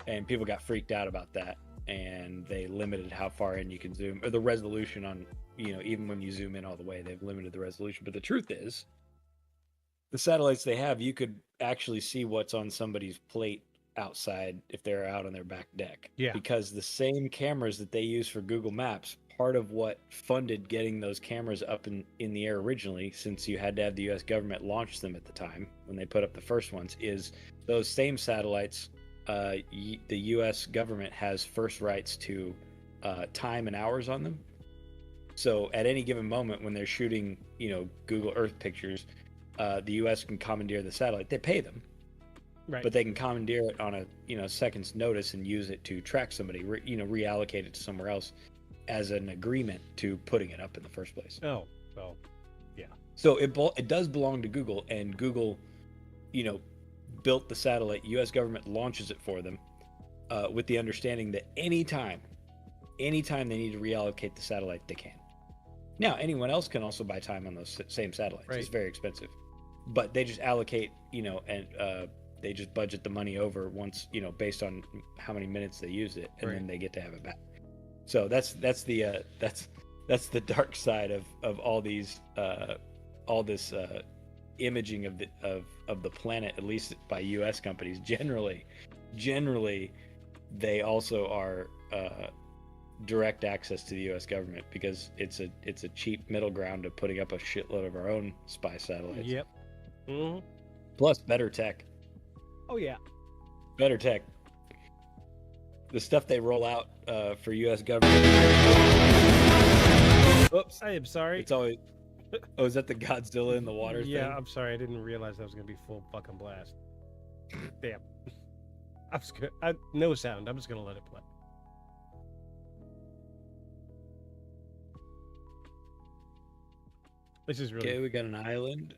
And people got freaked out about that. and they limited how far in you can zoom, or the resolution on, even when you zoom in all the way, they've limited the resolution. But the truth is, the satellites they have, you could actually see what's on somebody's plate outside if they're out on their back deck. Yeah. Because the same cameras that they use for Google Maps, part of what funded getting those cameras up in the air originally, since you had to have the U.S. government launch them at the time when they put up the first ones, is those same satellites. The U.S. government has first rights to time and hours on them. So at any given moment when they're shooting, Google Earth pictures, the U.S. can commandeer the satellite. They pay them, right? But they can commandeer it on a second's notice and use it to track somebody. Reallocate it to somewhere else as an agreement to putting it up in the first place. Oh, well, yeah. So it does belong to Google, and Google, built the satellite. U.S. government launches it for them, with the understanding that anytime they need to reallocate the satellite, they can. Now, anyone else can also buy time on those same satellites. Right. It's very expensive, but they just allocate, and they just budget the money over once, based on how many minutes they use it, and then they get to have it back. So that's the dark side of all these all this imaging of the planet, at least by U.S. companies. Generally, they also are direct access to the U.S. government, because it's a cheap middle ground to putting up a shitload of our own spy satellites. Yep. Mm-hmm. Plus better tech. Oh yeah. Better tech. The stuff they roll out for U.S. government. Oops. I am sorry. It's always. Oh, is that the Godzilla in the water thing? Yeah, I'm sorry. I didn't realize that was going to be full fucking blast. Damn. No sound. I'm just going to let it play. This is really... Okay, we got an island.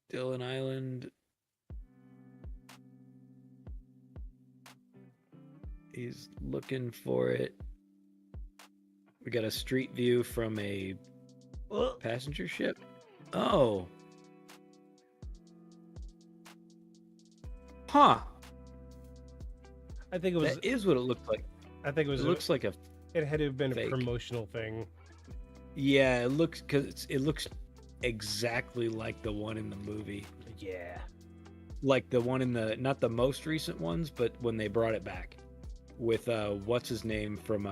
Still an island. He's looking for it. We got a street view from a passenger ship. Oh. Huh. I think it was... That is what it looked like. I think it was... It looks like a... It had to have been fake. A promotional thing. Yeah, it looks... Because it looks exactly like the one in the movie. Yeah. Like the one in the... Not the most recent ones, but when they brought it back. With what's his name from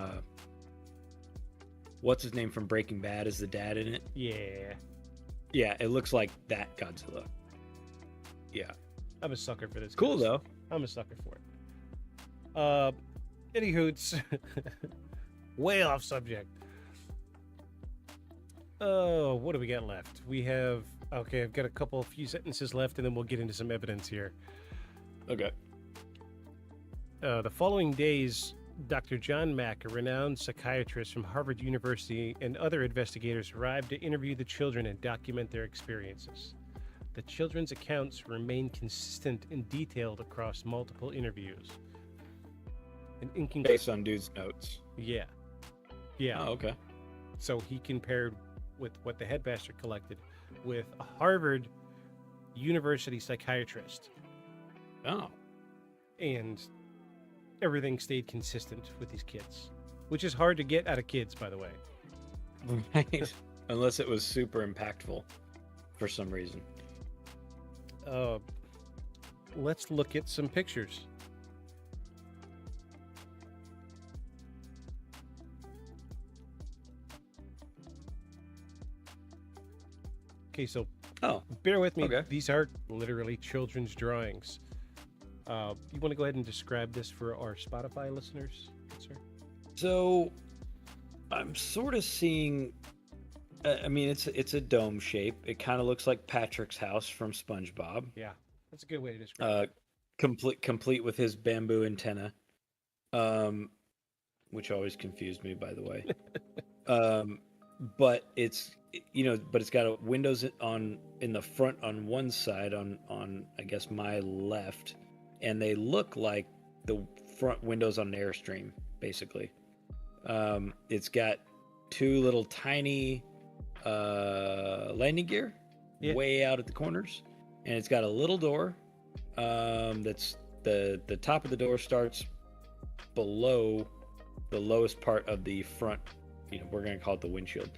Breaking Bad as the dad in it. Yeah, it looks like that Godzilla. Yeah, I'm a sucker for this. Cool though. I'm a sucker for it. Any hoots. Way off subject. Oh, what do we got left? We have... Okay, I've got a few sentences left, and then we'll get into some evidence here. Okay. The following days, Dr. John Mack, a renowned psychiatrist from Harvard University, and other investigators arrived to interview the children and document their experiences. The children's accounts remain consistent and detailed across multiple interviews. Based on dude's notes. Yeah. Oh, okay. So he compared with what the headmaster collected with a Harvard University psychiatrist. Oh. And everything stayed consistent with these kids, which is hard to get out of kids, by the way. Right. Unless it was super impactful for some reason. Let's look at some pictures. Okay, so bear with me. Okay. These are literally children's drawings. You want to go ahead and describe this for our Spotify listeners, sir? So, I'm sort of seeing. I mean, it's a dome shape. It kind of looks like Patrick's house from SpongeBob. Yeah, that's a good way to describe it. Complete with his bamboo antenna, which always confused me, by the way. But it's got windows in the front on one side on I guess my left. And they look like the front windows on an Airstream, basically. It's got two little tiny landing gear way out at the corners. And it's got a little door That's the top of the door starts below the lowest part of the front. We're gonna call it the windshield,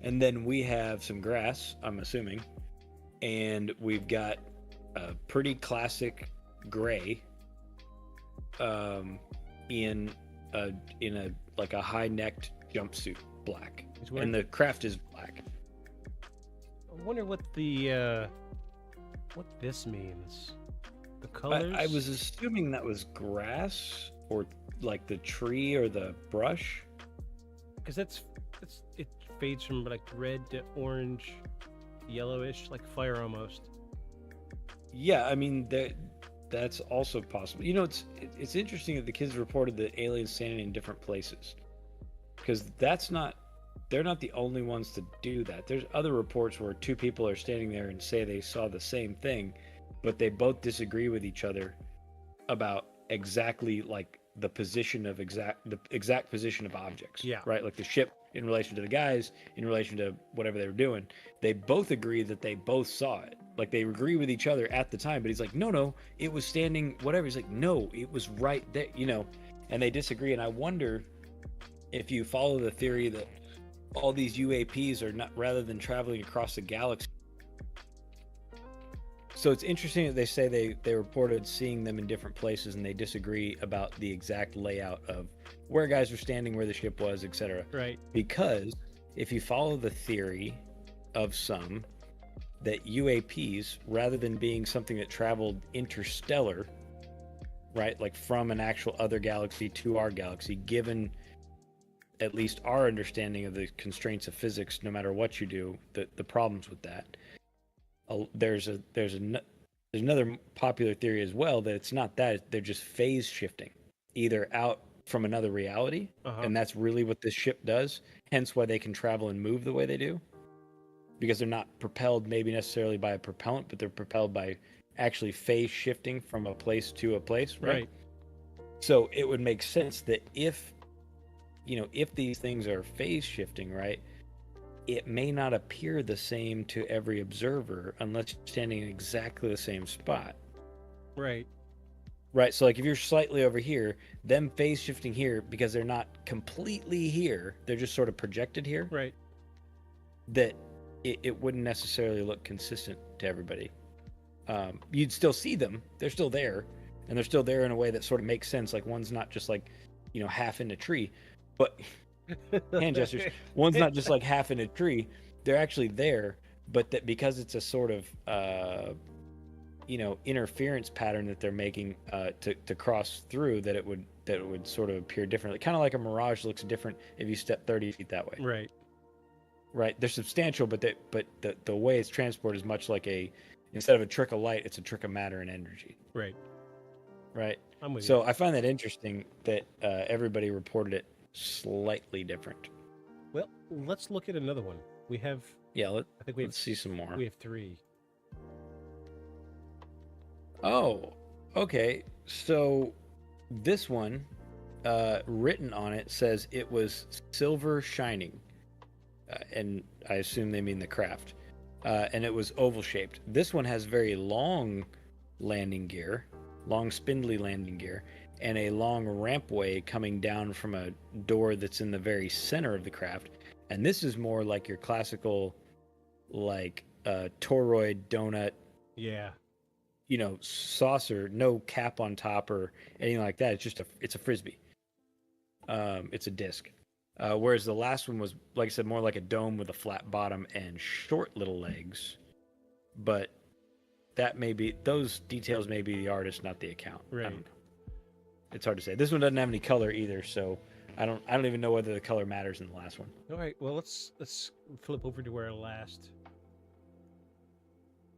and then we have some grass, I'm assuming, and we've got a pretty classic gray, in a like a high-necked jumpsuit, black, and the craft is black. I wonder what this means. The colors. I was assuming that was grass or like the tree or the brush, because it fades from like red to orange, yellowish, like fire almost. Yeah, I mean that's also possible. It's interesting that the kids reported that aliens standing in different places, because they're not the only ones to do that. There's other reports where two people are standing there and say they saw the same thing, but they both disagree with each other about exactly like the exact position of objects. Yeah. Right? Like the ship in relation to the guys, in relation to whatever they were doing. They both agree that they both saw it. Like they agree with each other at the time, but he's like, no, it was standing, whatever. He's like, no, it was right there, and they disagree. And I wonder if you follow the theory that all these UAPs are not, rather than traveling across the galaxy. So it's interesting that they say they reported seeing them in different places, and they disagree about the exact layout of where guys were standing, where the ship was, etc. Right. Because if you follow the theory of some, that UAPs, rather than being something that traveled interstellar, right, like from an actual other galaxy to our galaxy, given at least our understanding of the constraints of physics, no matter what you do, the problems with that. There's another popular theory as well that it's not that, they're just phase shifting, either out from another reality, and that's really what this ship does, hence why they can travel and move the way they do, because they're not propelled maybe necessarily by a propellant, but they're propelled by actually phase shifting from a place to a place, right? So it would make sense that if these things are phase shifting, right, it may not appear the same to every observer unless you're standing in exactly the same spot. Right. So like if you're slightly over here, them phase shifting here, because they're not completely here, they're just sort of projected here. Right. That it wouldn't necessarily look consistent to everybody. You'd still see them. They're still there. And they're still there in a way that sort of makes sense. Like one's not just like, half in a tree. But hand gestures. One's not just like half in a tree. They're actually there, but that because it's a sort of interference pattern that they're making to cross through, that it would sort of appear differently. Kind of like a mirage looks different if you step 30 feet that way. Right. They're substantial, but the way it's transported is much like instead of a trick of light, it's a trick of matter and energy. Right. I'm with you. So I find that interesting that everybody reported it slightly different. Well, let's look at another one. We have. Yeah, let's see some more. We have 3. Oh, okay. So this one, written on it, says it was silver shining. And I assume they mean the craft. And it was oval shaped. This one has very long landing gear, long spindly landing gear, and a long rampway coming down from a door that's in the very center of the craft. And this is more like your classical, like toroid donut. Yeah. Saucer, no cap on top or anything like that. It's a frisbee. It's a disc. Whereas the last one was, like I said, more like a dome with a flat bottom and short little legs. But those details may be the artist, not the account. Right. It's hard to say. This one doesn't have any color either, so I don't even know whether the color matters in the last one. All right. Well, let's flip over to our last.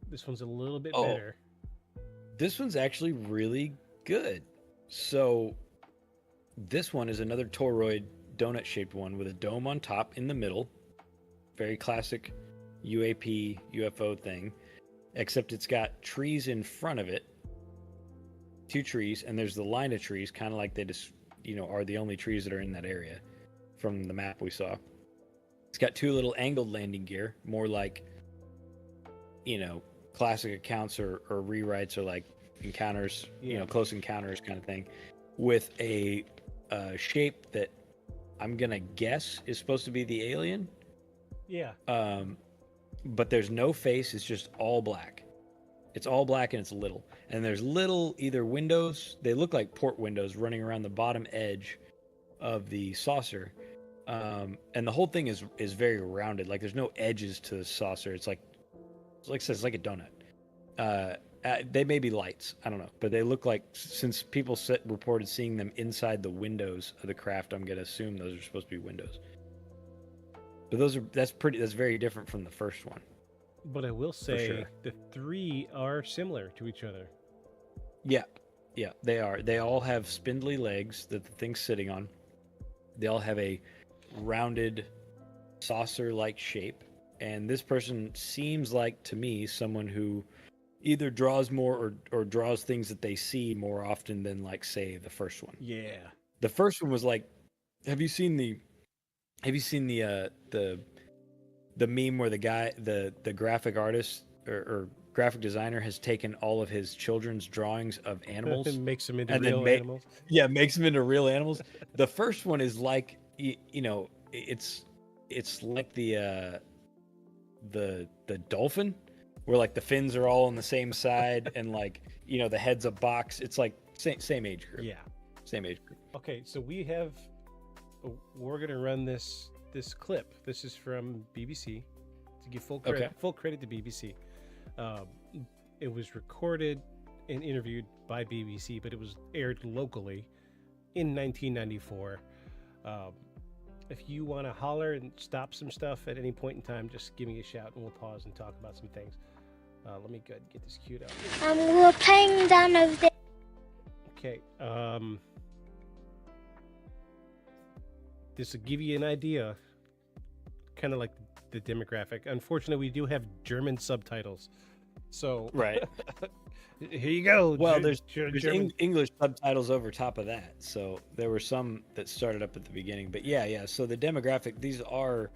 This one's a little bit better. This one's actually really good. So this one is another toroid donut-shaped one with a dome on top in the middle. Very classic UAP, UFO thing. Except it's got trees in front of it. 2 trees, and there's the line of trees, kind of like they just, are the only trees that are in that area from the map we saw. It's got 2 little angled landing gear, more like, classic accounts or rewrites are like encounters, close encounters kind of thing, with a shape that I'm gonna guess is supposed to be the alien. Yeah. But there's no face. It's just all black. It's all black and it's little. And there's little either windows. They look like port windows running around the bottom edge of the saucer. And the whole thing is very rounded. Like there's no edges to the saucer. It's like I said, it's like a donut. They may be lights. I don't know. But they look like, since people reported seeing them inside the windows of the craft, I'm going to assume those are supposed to be windows. But that's very different from the first one. But I will say the three are similar to each other. Yeah, they are. They all have spindly legs that the thing's sitting on. They all have a rounded saucer-like shape. And this person seems like, to me, someone who either draws more or draws things that they see more often than, like, say, the first one. Yeah. The first one was like, have you seen the meme where the guy, the graphic artist or graphic designer has taken all of his children's drawings of animals and makes them into real animals? Yeah, makes them into real animals. The first one is like, it's like the dolphin, where like the fins are all on the same side and like, the head's a box. It's like same age group. Yeah. Same age group. Okay, so we're going to run this clip. This is from BBC, to give full credit to BBC. It was recorded and interviewed by BBC, but it was aired locally in 1994. If you want to holler and stop some stuff at any point in time, just give me a shout and we'll pause and talk about some things. Let me go ahead and get this queued up. We were playing down over there. Okay. This will give you an idea, kind of like the demographic. Unfortunately, we do have German subtitles. So right. Here you go. Well, there's English subtitles over top of that. So there were some that started up at the beginning. But yeah. So the demographic, these are,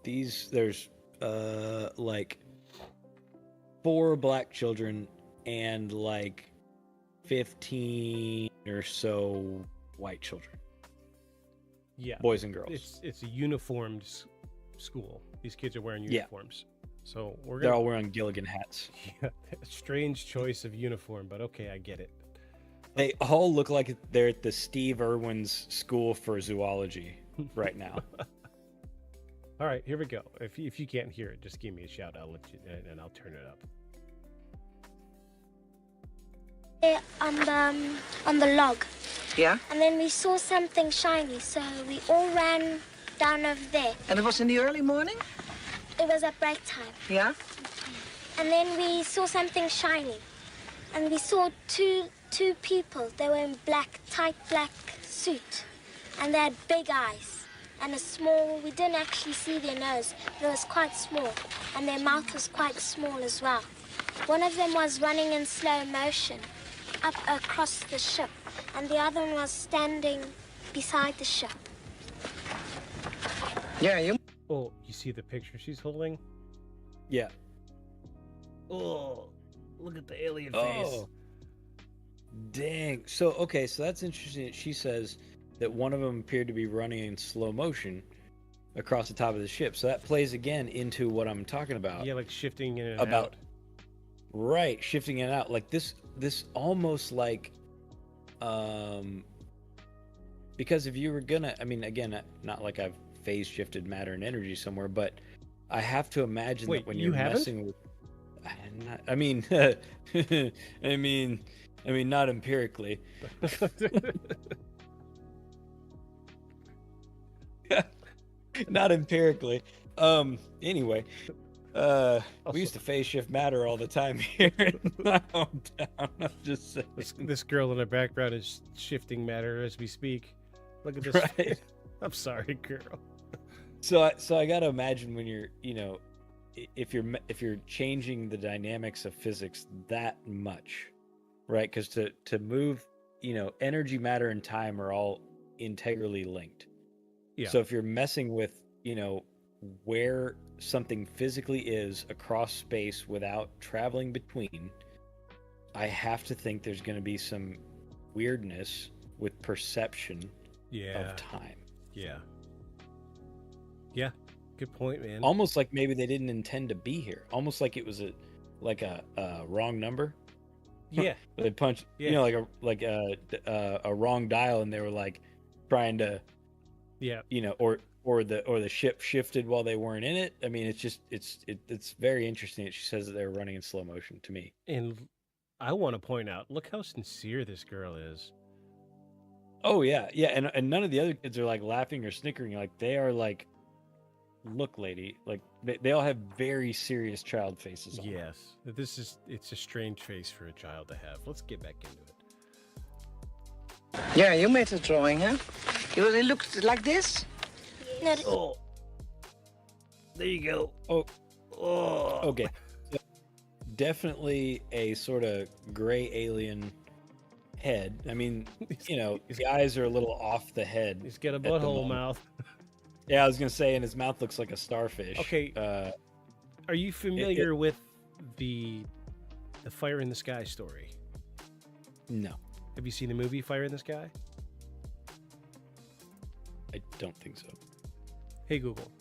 there's like 4 black children and like 15 or so white children. Yeah, boys and girls. It's a uniformed school. These kids are wearing uniforms. So they're all wearing Gilligan hats. Yeah, strange choice of uniform, but okay, I get it. They all look like they're at the Steve Irwin's School for Zoology right now. All right, here we go. If you can't hear it, just give me a shout. I'll let you, and I'll turn it up. On the log. Yeah? And then we saw something shiny, so we all ran down over there. And it was in the early morning? It was at break time. Yeah? And then we saw something shiny. And we saw two people. They were in tight black suit. And they had big eyes. And we didn't actually see their nose. It was quite small. And their mouth was quite small as well. One of them was running in slow motion up across the ship. And the other one was standing beside the ship. Yeah, you... Oh, you see the picture she's holding? Yeah. Oh, look at the alien face. Dang. So that's interesting. She says that one of them appeared to be running in slow motion across the top of the ship. So that plays again into what I'm talking about. Yeah, like shifting in and out. Right, shifting in and out. Like this almost like, because if you were gonna, I mean, again, not like I've phase shifted matter and energy somewhere, but I have to imagine that when you're messing with, I mean, not empirically. Not empirically. Anyway, we used to phase shift matter all the time here in my hometown. I'm just saying. This girl in the background is shifting matter as we speak. Look at this. Right. I'm sorry, girl. So I got to imagine when you're, if you're changing the dynamics of physics that much, right? Because to move, energy, matter, and time are all integrally linked. Yeah. So if you're messing with, where something physically is across space without traveling between, I have to think there's going to be some weirdness with perception of time. Yeah. Yeah. Good point, man. Almost like maybe they didn't intend to be here. Almost like it was a wrong number. Yeah. They punched, like a wrong dial, and they were like trying to, or the ship shifted while they weren't in it. I mean, it's very interesting that she says that they were running in slow motion to me. And I want to point out, look how sincere this girl is. Oh yeah, and none of the other kids are like laughing or snickering. Like they are like, look, lady, like they all have very serious child faces on. Yes, it's a strange face for a child to have. Let's get back into it. Yeah, you made a drawing, huh? It looks like this? No, Oh, there you go. Oh, okay. So, definitely a sort of gray alien head. I mean, the eyes are a little off the head. He's got a butthole mouth. Yeah, I was gonna say, and his mouth looks like a starfish. Okay. Are you familiar with the Fire in the Sky story? No. Have you seen the movie Fire in the Sky? I don't think so. Hey Google,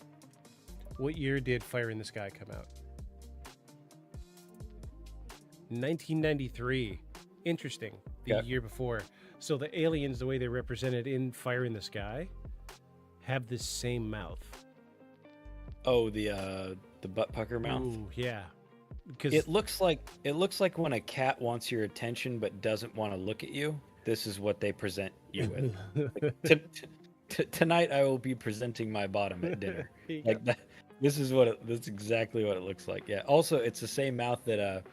what year did Fire in the Sky come out? 1993. Interesting. The year before. So the aliens, the way they're represented in Fire in the Sky, have this same mouth. Oh, the butt pucker mouth. Ooh, yeah. Because it looks like when a cat wants your attention but doesn't want to look at you. This is what they present you with. Tonight I will be presenting my bottom at dinner. Like that. That's exactly what it looks like. Yeah. Also, it's the same mouth that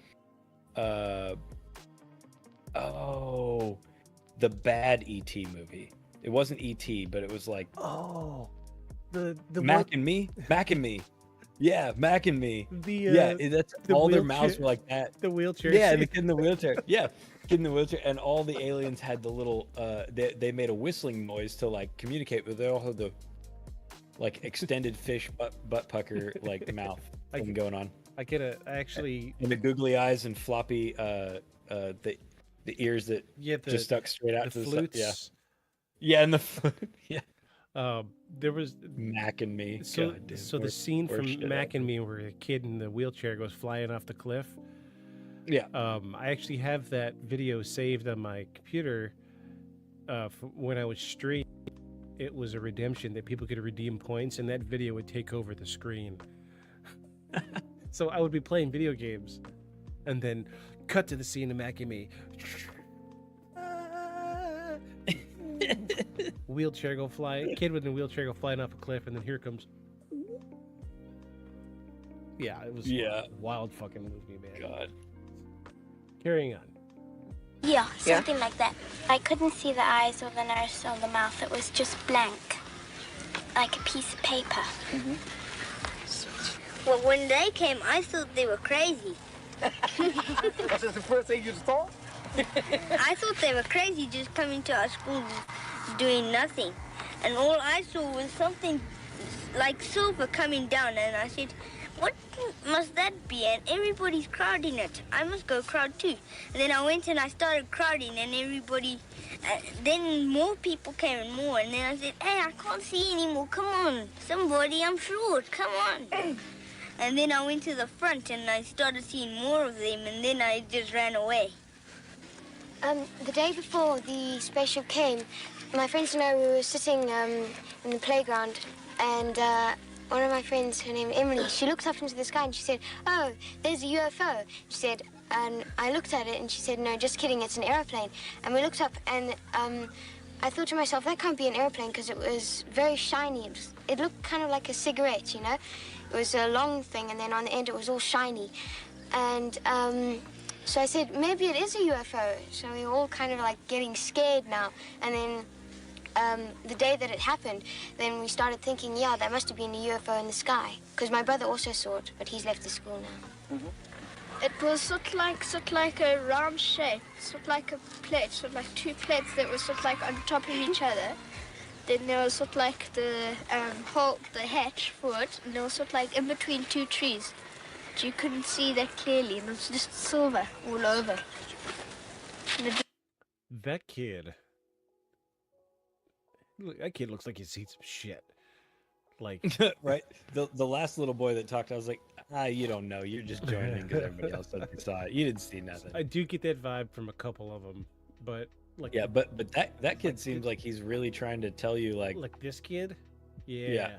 the bad E.T. movie. It wasn't E.T., but it was like the Mac and Me. Yeah, Mac and Me. That's the all their wheelchair, mouths were like that. The wheelchair. Yeah, the kid in the wheelchair. Yeah, kid in the wheelchair, and all the aliens had the little. They made a whistling noise to like communicate, but they all had the like extended fish butt pucker like mouth thing going on. I actually. And the googly eyes and floppy the ears that just stuck straight out to the flutes. side. Yeah, and the yeah. There was Mac and Me. So, God, dude, the scene from Mac and Me where a kid in the wheelchair goes flying off the cliff. Yeah. I actually have that video saved on my computer. When I was streaming, it was a redemption that people could redeem points, and that video would take over the screen. So I would be playing video games, and then cut to the scene of Mac and Me. Wheelchair go flying, kid with a wheelchair go flying off a cliff, and then here comes. Yeah, it was a wild fucking movie, man. God. Carrying on. Yeah, something like that. I couldn't see the eyes or the nose or the mouth. It was just blank, like a piece of paper. Mm-hmm. Well, when they came, I thought they were crazy. That's the first thing you thought? I thought they were crazy just coming to our school doing nothing. And all I saw was something like silver coming down, and I said, what must that be? And everybody's crowding it. I must go crowd too. And then I went and I started crowding, and everybody, then more people came and more. And then I said, hey, I can't see anymore. Come on, somebody, I'm short. Come on. And then I went to the front, and I started seeing more of them, and then I just ran away. The day before the spaceship came, my friends and I were sitting in the playground, and one of my friends, her name Emily, she looked up into the sky and she said, oh, there's a UFO. She said, and I looked at it and she said, no, just kidding, it's an airplane. And we looked up and I thought to myself, that can't be an airplane because it was very shiny. It looked kind of like a cigarette, you know? It was a long thing, and then on the end it was all shiny. And so I said, maybe it is a UFO. So we were all kind of like getting scared now. And then the day that it happened, then we started thinking, yeah, there must have been a UFO in the sky. Because my brother also saw it, but he's left the school now. It was sort of like a round shape, sort of like a plate, sort of like two plates that were sort of like on top of each other. Then there was sort of like the hole, the hatch for it, and there was sort of like in between two trees. But you couldn't see that clearly, and it was just silver all over. That kid. That kid looks like he's seen some shit. Like, right? The last little boy that talked, I was like, you don't know. You're just joining because everybody else saw it. You didn't see nothing. I do get that vibe from a couple of them, but like, yeah, but that kid seems like he's really trying to tell you, like this kid. Yeah.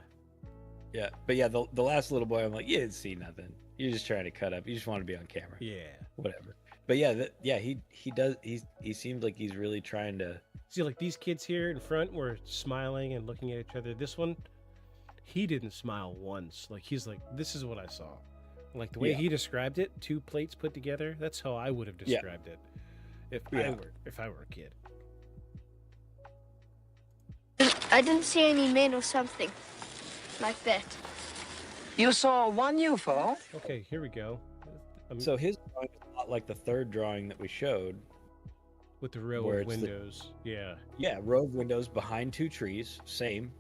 But yeah, the last little boy, I'm like, you didn't see nothing. You're just trying to cut up. You just want to be on camera. Yeah. Whatever. But yeah, he does. He seems like he's really trying to see, like these kids here in front were smiling and looking at each other. This one, he didn't smile once. Like he's like, this is what I saw. Like the way he described it, 2 plates put together. That's how I would have described it if I were a kid. I didn't see any men or something like that. You saw one UFO? Okay, here we go. So his drawing is a lot like the third drawing that we showed. With the row of windows. Yeah, row of windows behind 2 trees, same.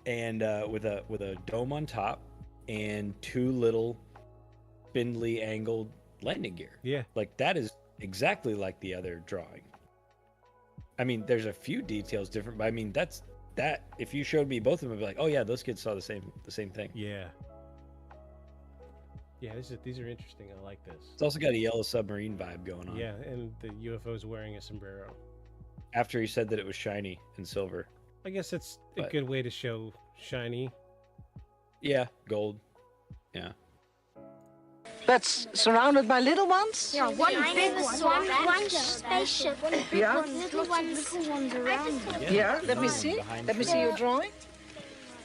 And with a dome on top and 2 little spindly angled landing gear. Yeah. Like that is exactly like the other drawing. I mean, there's a few details different, but I mean that if you showed me both of them, I'd be like, oh yeah, those kids saw the same thing. Yeah. Yeah, these are interesting. I like this. It's also got a yellow submarine vibe going on. Yeah, and the UFO's wearing a sombrero. After he said that it was shiny and silver. I guess that's a good way to show shiny. Yeah, gold. Yeah. That's surrounded by little ones? Yeah, one big one. One spaceship. Yeah. Little ones around. Yeah, let me see. Let me see your drawing.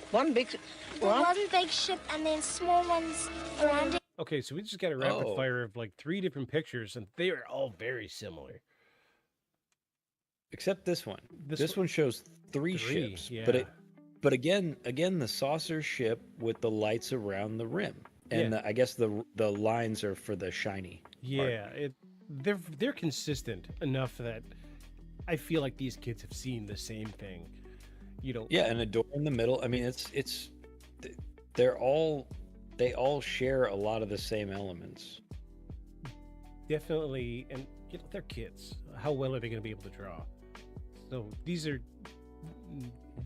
One big one. One big ship and then small ones around it. Okay, so we just got a rapid fire of like 3 different pictures, and they are all very similar. Except this one. This one shows 3 ships. Yeah. But again, the saucer ship with the lights around the rim, and I guess the lines are for the shiny. Yeah, they're consistent enough that I feel like these kids have seen the same thing. You know. Yeah, and a door in the middle. I mean, they all share a lot of the same elements. Definitely, and you know, they're kids. How well are they going to be able to draw? So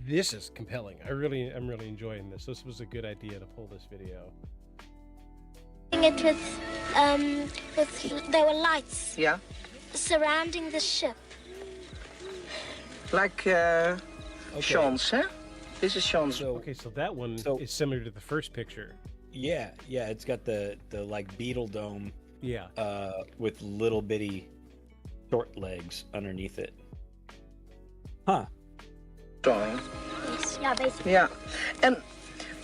this is compelling. I'm really enjoying this. This was a good idea to pull this video. It with there were lights. Yeah. Surrounding the ship. Like Sean's, huh? This is Sean's. So that one is similar to the first picture. Yeah, it's got the like beetle dome. Yeah. With little bitty short legs underneath it. Huh. Drawing. Yes. Yeah, basically. Yeah. And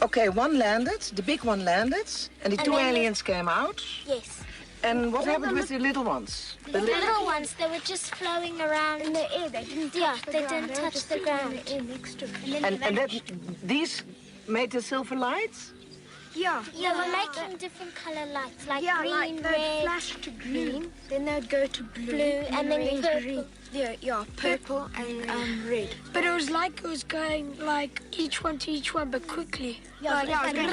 okay, one landed, the big one landed, and the 2 aliens came out. Yes. And what happened with the little ones? The little ones, they were just flowing around in the air. They didn't touch the ground. And that these made the silver lights? Yeah. Yeah, we're making different color lights, like Yeah, green, like they'd red, flash to green, then they'd go to blue, and then purple. Yeah, purple and red. But it was like it was going like each one to each one, but quickly. Yeah, it was going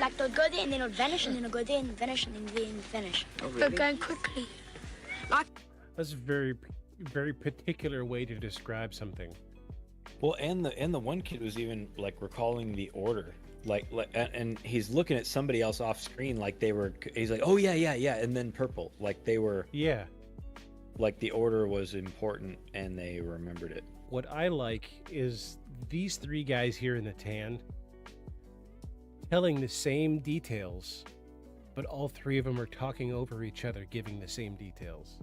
like they'll go there and then it'll vanish and then it'll go there and vanish and then vanish. Oh, really? but going quickly. That's a very, very particular way to describe something. Well, and the one kid was even like recalling the order. And he's looking at somebody else off screen like they were. He's like, oh yeah, and then purple, like they were. Yeah. Like the order was important and they remembered it. What I like is these 3 guys here in the tan telling the same details, but all 3 of them are talking over each other, giving the same details.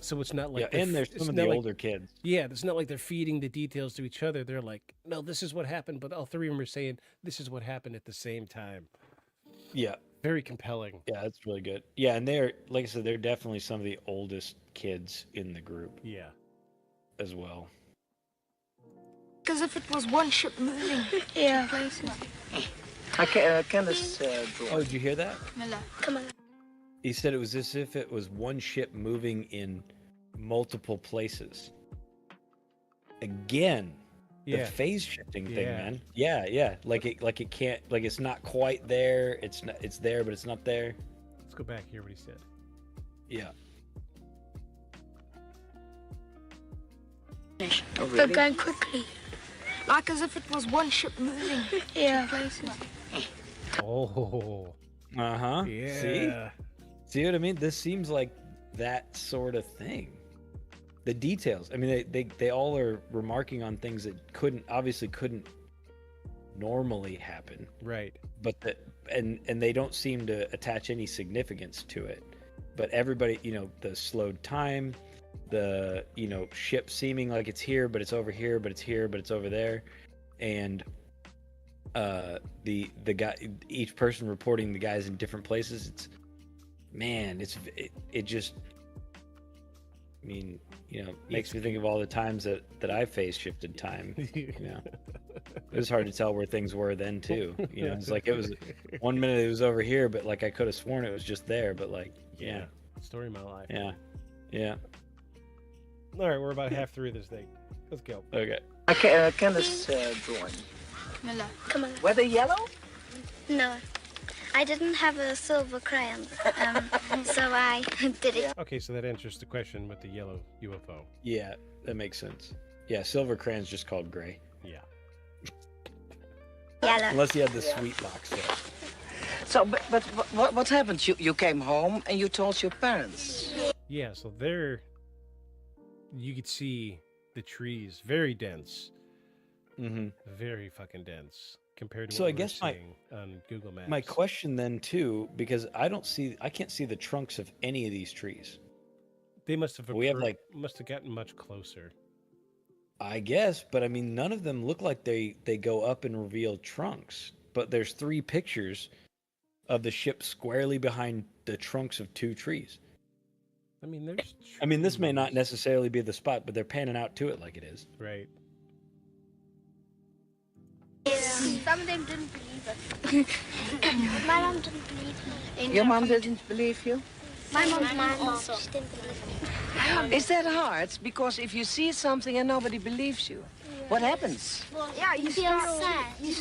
So it's not like and there's some of the older kids. Yeah, it's not like they're feeding the details to each other. They're like, no, this is what happened, but all 3 of them are saying this is what happened at the same time. Yeah. Very compelling. Yeah, that's really good. Yeah, and they're, like I said, they're definitely some of the oldest kids in the group. Yeah. As well. Because if it was one ship moving to places. Candace Oh, did you hear that? Come on. He said it was as if it was one ship moving in multiple places. Again, the phase shifting thing, man. Yeah. Like it can't, like it's not quite there. It's there, but it's not there. Let's go back here. What he said. Yeah. Oh, really? They're going quickly. Like as if it was one ship moving to places. Oh. Uh-huh. Yeah. See what I mean? This seems like that sort of thing. The details. I mean, they all are remarking on things that obviously couldn't normally happen. Right. But and they don't seem to attach any significance to it. But everybody, the slowed time, the ship seeming like it's here, but it's over here, but it's here, but it's over there, and the guy, each person reporting the guys in different places. It just, I mean, makes me think of all the times that I faced shifted time. It was hard to tell where things were then too. It's like it was 1 minute it was over here, but like I could have sworn it was just there, but like Story of my life. Yeah. All right, we're about half through this thing. Let's go. Okay. Okay, Candace drawing. Miller, come on. Were they yellow? No, I didn't have a silver crayon, so I did it. Okay, so that answers the question with the yellow UFO. Yeah, that makes sense. Yeah, silver crayon's just called gray. Yeah. Yellow. Unless you had the sweet box set. So, but what happened? You came home and you told your parents. Yeah, so there you could see the trees, very dense. Mm-hmm. Very fucking dense compared to So what I guess we're seeing on Google Maps. My question then too, because I can't see the trunks of any of these trees. They must have must have gotten much closer. I guess, but I mean, none of them look like they go up and reveal trunks. But there's 3 pictures of the ship squarely behind the trunks of 2 trees. I mean, there's. I mean, this may not necessarily be the spot, but they're panning out to it like it is. Right. Some of them didn't believe it. My mom didn't believe me. Your mom didn't believe you? My mom also. She didn't believe me. Is that hard? Because if you see something and nobody believes you, what happens? Yeah, you feel start sad. You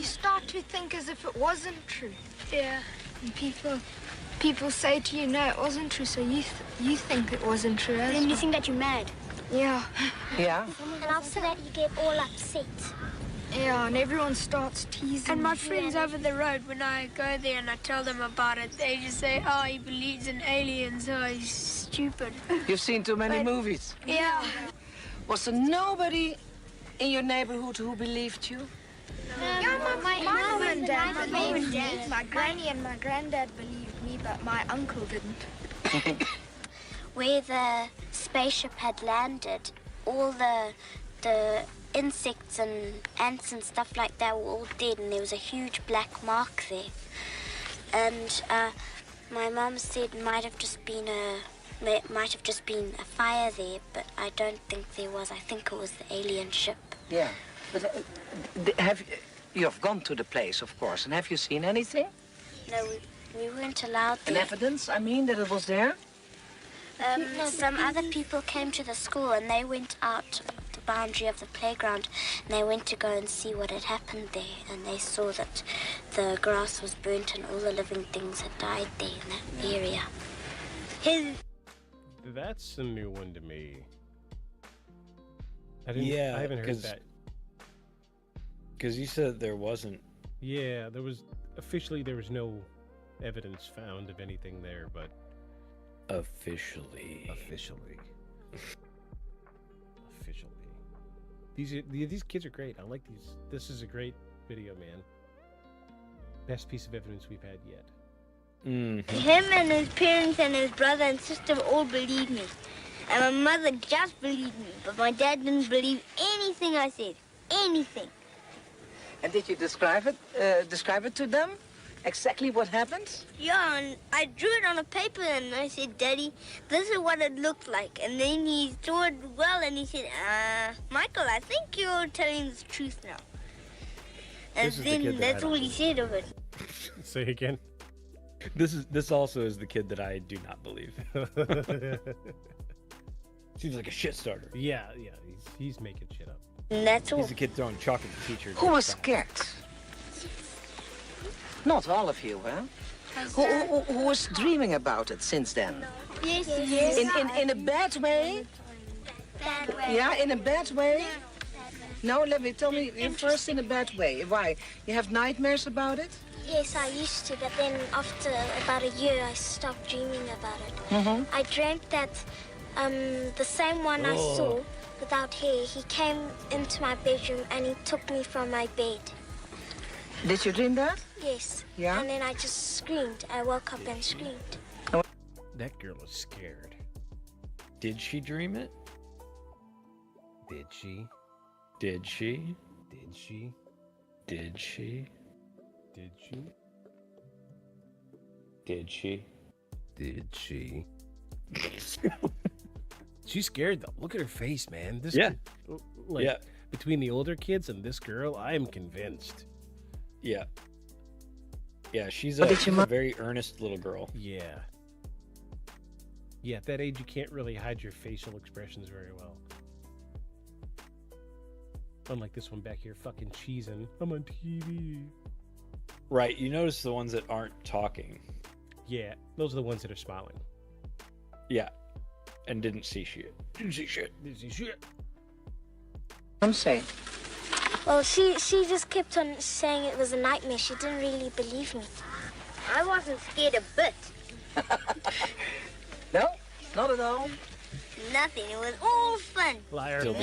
start to think as if it wasn't true. Yeah. And people say to you, no, it wasn't true, so you think it wasn't true. Then you think that you're mad. Yeah. Yeah. And after that, you get all upset. Yeah, and everyone starts teasing. And my friends over the road, when I go there and I tell them about it, they just say, oh, he believes in aliens, oh, he's stupid. You've seen too many movies. Yeah. Was there nobody in your neighborhood who believed you? Yeah, my mom and dad believed me. My granny and my granddad believed me, but my uncle didn't. Where the spaceship had landed, all the insects and ants and stuff like that were all dead, and there was a huge black mark there. And my mom said it might have just been a fire there, but I don't think there was. I think it was the alien ship. Yeah, but you have gone to the place, of course, and have you seen anything? No, we weren't allowed An there. evidence, I mean, that it was there? Some other people came to the school and they went out the boundary of the playground and they went to go and see what had happened there, and they saw that the grass was burnt and all the living things had died there in that area. That's a new one to me. I haven't heard that. Because you said there wasn't. Yeah, there was no evidence found of anything there, but Officially. These kids are great. I like these. This is a great video, man. Best piece of evidence we've had yet. Him and his parents and his brother and sister all believed me. And my mother just believed me, but my dad didn't believe anything I said. Anything. And did you describe it to them? Exactly what happened? Yeah, and I drew it on a paper and I said, Daddy, this is what it looked like. And then he saw it well and he said, Michael, I think you're telling the truth now. And then that's all he said of it. Say again. This also is the kid that I do not believe. Seems like a shit starter. Yeah, he's making shit up. And that's all. He's the kid throwing chalk at the teacher. Who was scared? Not all of you, huh? Who was dreaming about it since then? Yes. In a bad way? bad way. Yeah, in a bad way? No, tell me first in a bad way. Why? You have nightmares about it? Yes, I used to, but then after about a year, I stopped dreaming about it. I dreamt that the same one I saw without hair, he came into my bedroom and he took me from my bed. Did you dream that? Yes. Yeah? And then I just screamed. I woke up and screamed. That girl is scared. Did she dream it? Did she? Did she? Did she? Did she? Did she? Did she? Did she? She's scared though. Look at her face, man. This Yeah. Between the older kids and this girl, I am convinced. Yeah. Yeah, she's a very earnest little girl. Yeah. Yeah, at that age, you can't really hide your facial expressions very well. Unlike this one back here, fucking cheesing. I'm on TV. Right, you notice the ones that aren't talking. Yeah, those are the ones that are smiling. Yeah, and didn't see shit. Didn't see shit. Didn't see shit. I'm saying. Well, she just kept on saying it was a nightmare. She didn't really believe me. I wasn't scared a bit. No, not at all. Nothing. It was all fun. Liar. Still,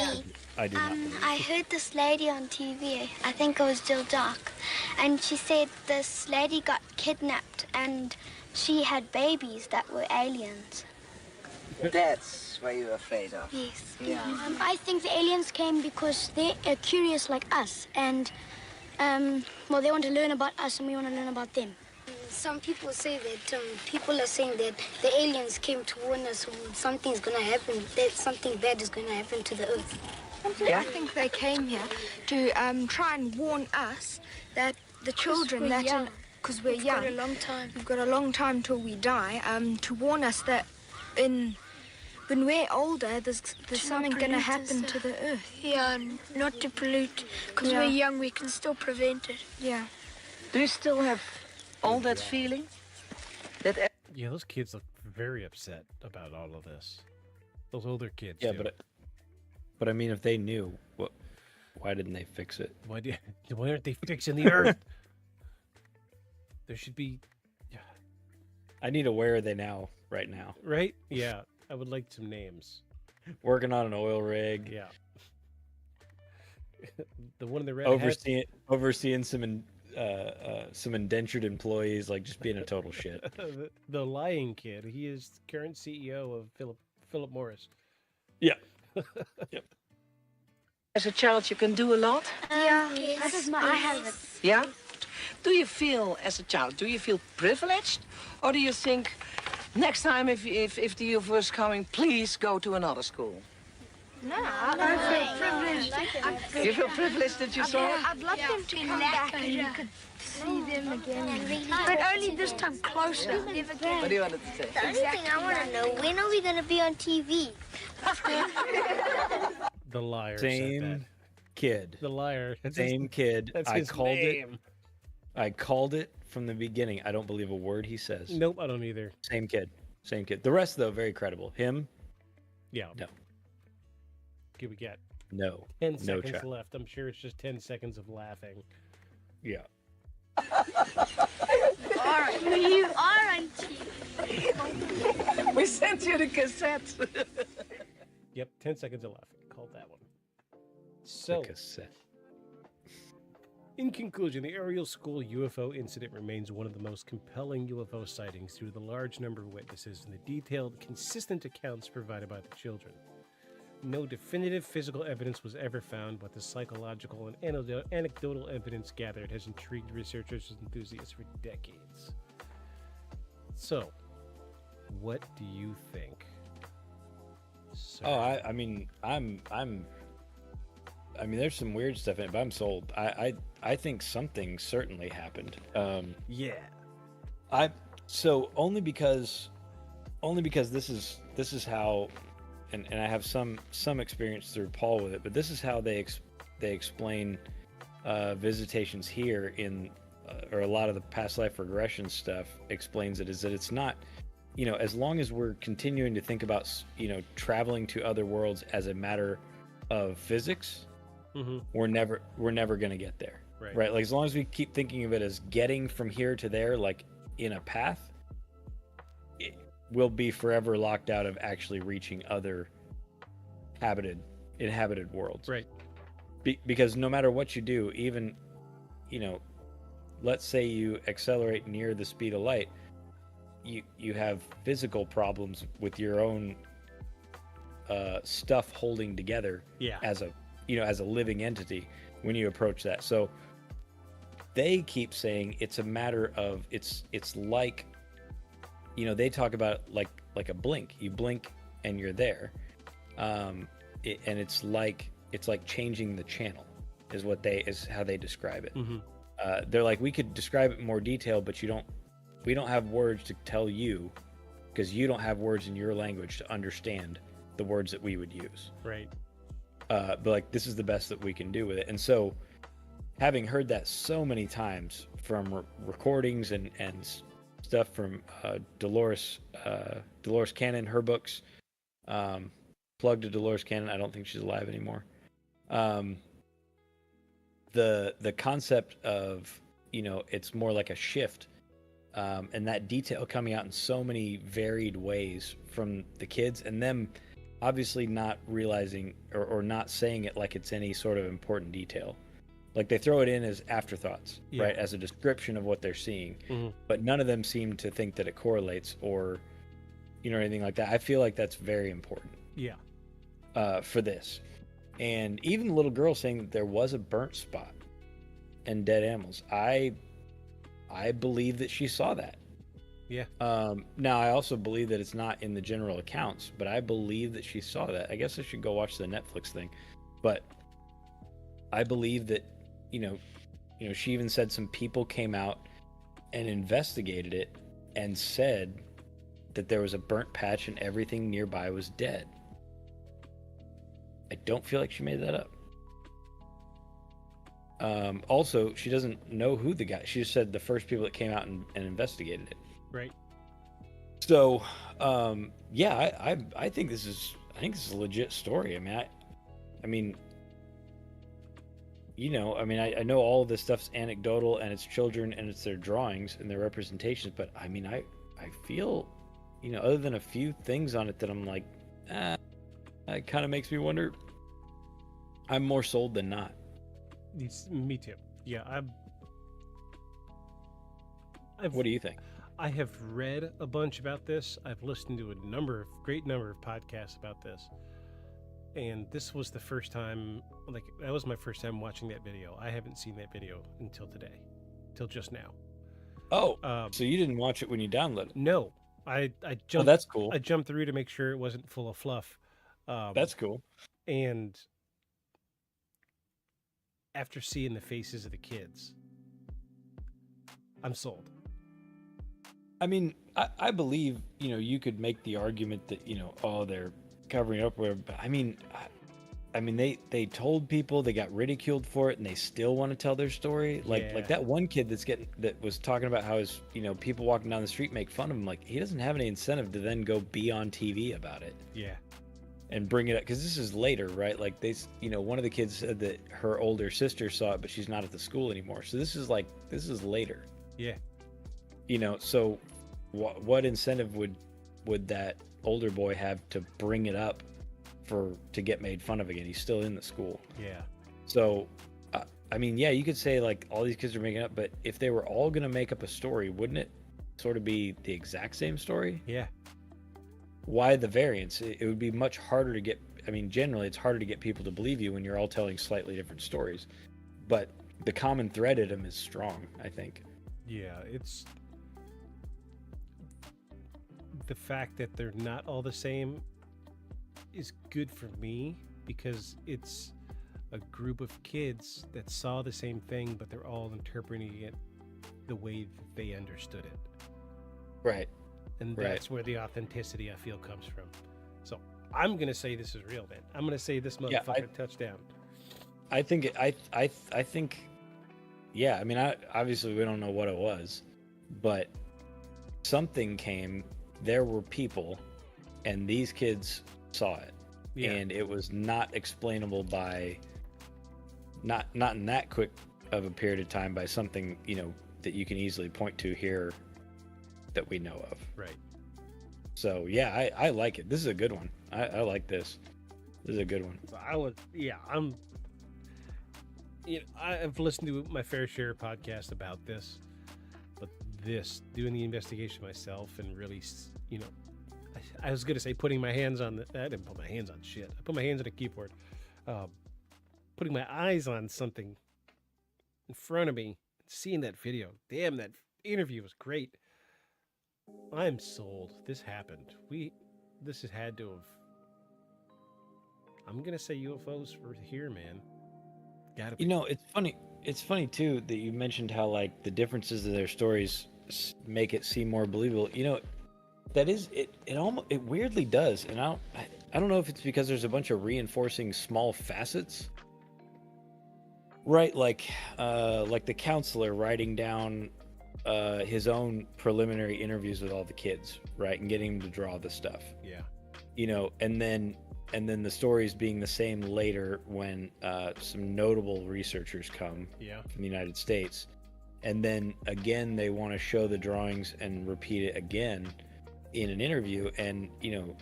I do not believe. I heard this lady on TV, I think it was Jill Dark, and she said this lady got kidnapped and she had babies that were aliens. That's what you're afraid of. Yes. Yeah. I think the aliens came because they're curious like us, and well, they want to learn about us and we want to learn about them. Some people say that people are saying that the aliens came to warn us something's going to happen, that something bad is going to happen to the Earth. Yeah? I think they came here to try and warn us that the children that because we're young, Got a long time. we've got a long time till we die. To warn us that when we're older, there's something going to happen to the Earth. Yeah, not to pollute. Because we're young, we can still prevent it. Yeah. Do you still have all that feeling? That Yeah, those kids look very upset about all of this. Those older kids. Yeah, do. but I mean, if they knew, why didn't they fix it? Why aren't they fixing the Earth? There should be. I need a where are they now, right now. Right? Yeah. I would like some names. Working on an oil rig. Yeah. The one in the red overseeing some indentured employees, like just being a total shit. the lying kid. He is current CEO of Philip Morris. Yeah. Yep. as a child you can do a lot? Yeah, I have it. Yeah? Do you feel, as a child, do you feel privileged? Or do you think, next time if the UFO is coming, please go to another school? No, I feel privileged. You feel privileged that you saw it? I'd love them to come back and you could see them again. But only this time closer. What do you want to say? The other thing I want to know, when are we going to be on TV? The liar. Same said that. kid. The liar. That's Same his, kid. That's I his called name. it. I called it from the beginning. I don't believe a word he says. Nope, I don't either. Same kid. Same kid. The rest, though, very credible. Him? Yeah. No. Here we get No. 10 No seconds shot. left. I'm sure it's just 10 seconds of laughing. Yeah. All right, you are on TV. We sent you the cassette. Yep, 10 seconds of laughing. Called that one. So, The cassette. in conclusion, the Ariel School UFO incident remains one of the most compelling UFO sightings due to the large number of witnesses and the detailed, consistent accounts provided by the children. No definitive physical evidence was ever found, but the psychological and anecdotal evidence gathered has intrigued researchers and enthusiasts for decades. So, what do you think? Sir? Oh, I mean, I mean, there's some weird stuff in it, but I'm sold. I think something certainly happened. Yeah. So only because this is how, and I have some experience through Paul with it, but this is how they explain visitations here in or a lot of the past life regression stuff explains it, is that it's not as long as we're continuing to think about, traveling to other worlds as a matter of physics, we're never going to get there. Right. Like, as long as we keep thinking of it as getting from here to there, like in a path, we'll be forever locked out of actually reaching other inhabited worlds. Right. Because no matter what you do, even, let's say you accelerate near the speed of light, you have physical problems with your own stuff holding together as a living entity when you approach that. So they keep saying it's a matter of it's like, they talk about like a blink. You blink and you're there, and it's like changing the channel is how they describe it. They're like, we could describe it in more detail, but we don't have words to tell you, because you don't have words in your language to understand the words that we would use. Right. But like, this is the best that we can do with it. And so, having heard that so many times from recordings and stuff from Dolores Cannon, her books, plug to Dolores Cannon. I don't think she's alive anymore. The concept of, it's more like a shift. And that detail coming out in so many varied ways from the kids, and them obviously not realizing or not saying it like it's any sort of important detail. Like, they throw it in as afterthoughts, right? As a description of what they're seeing. But none of them seem to think that it correlates or, anything like that. I feel like that's very important. Yeah. For this. And even the little girl saying that there was a burnt spot and dead animals. I believe that she saw that. Yeah. Now, I also believe that it's not in the general accounts, but I believe that she saw that. I guess I should go watch the Netflix thing. But I believe that, she even said some people came out and investigated it and said that there was a burnt patch and everything nearby was dead. I don't feel like she made that up. Also, she doesn't know who the guy. She just said the first people that came out and investigated it. Right. So, I think this is a legit story. I know all of this stuff's anecdotal and it's children and it's their drawings and their representations, but I feel, other than a few things on it that I'm like, it kind of makes me wonder. I'm more sold than not. Me too. Yeah, what do you think? I have read a bunch about this. I've listened to a great number of podcasts about this. And this was the first time, that was my first time watching that video. I haven't seen that video until today, till just now. Oh, so you didn't watch it when you downloaded it? No, I jumped. Oh, that's cool. I jumped through to make sure it wasn't full of fluff. That's cool. And after seeing the faces of the kids, I'm sold. I believe, you could make the argument that, they're covering up where, but they told people, they got ridiculed for it, and they still want to tell their story. Like that one kid that was talking about how his, people walking down the street make fun of him. Like, he doesn't have any incentive to then go be on TV about it. Yeah. And bring it up, because this is later, right? Like, one of the kids said that her older sister saw it, but she's not at the school anymore. So this is later. Yeah. So what incentive would that older boy have to bring it up to get made fun of again? He's still in the school. Yeah. So, you could say like all these kids are making up, but if they were all going to make up a story, wouldn't it sort of be the exact same story? Yeah. Why the variance? It would be much harder to get. Generally, it's harder to get people to believe you when you're all telling slightly different stories. But the common thread in them is strong, I think. Yeah, it's the fact that they're not all the same is good for me, because it's a group of kids that saw the same thing, but they're all interpreting it the way they understood it. Right. And that's where the authenticity, I feel, comes from. So I'm going to say this is real, man. I'm going to say this motherfucker touchdown. I think, obviously we don't know what it was, but something came there were people, and these kids saw it, and it was not explainable by not in that quick of a period of time by something, you know, that you can easily point to here that we know of. Right. So yeah, I like it. This is a good one. I like this. This is a good one. I've listened to my fair share of podcasts about this, but doing the investigation myself and really, you know, I was going to say putting my hands on I didn't put my hands on shit. I put my hands on a keyboard. Putting my eyes on something in front of me, seeing that video. Damn, that interview was great. I'm sold. This happened. This has had to have. I'm going to say UFOs were here, man. Gotta be. You know, it's funny. It's funny too that you mentioned how like the differences of their stories make it seem more believable. You know, that is it. It weirdly does, and I don't know if it's because there's a bunch of reinforcing small facets, right? Like the counselor writing down his own preliminary interviews with all the kids, right, and getting them to draw the stuff. Yeah. You know, and then the stories being the same later when some notable researchers come from the United States. And then again, they want to show the drawings and repeat it again in an interview. And, you know,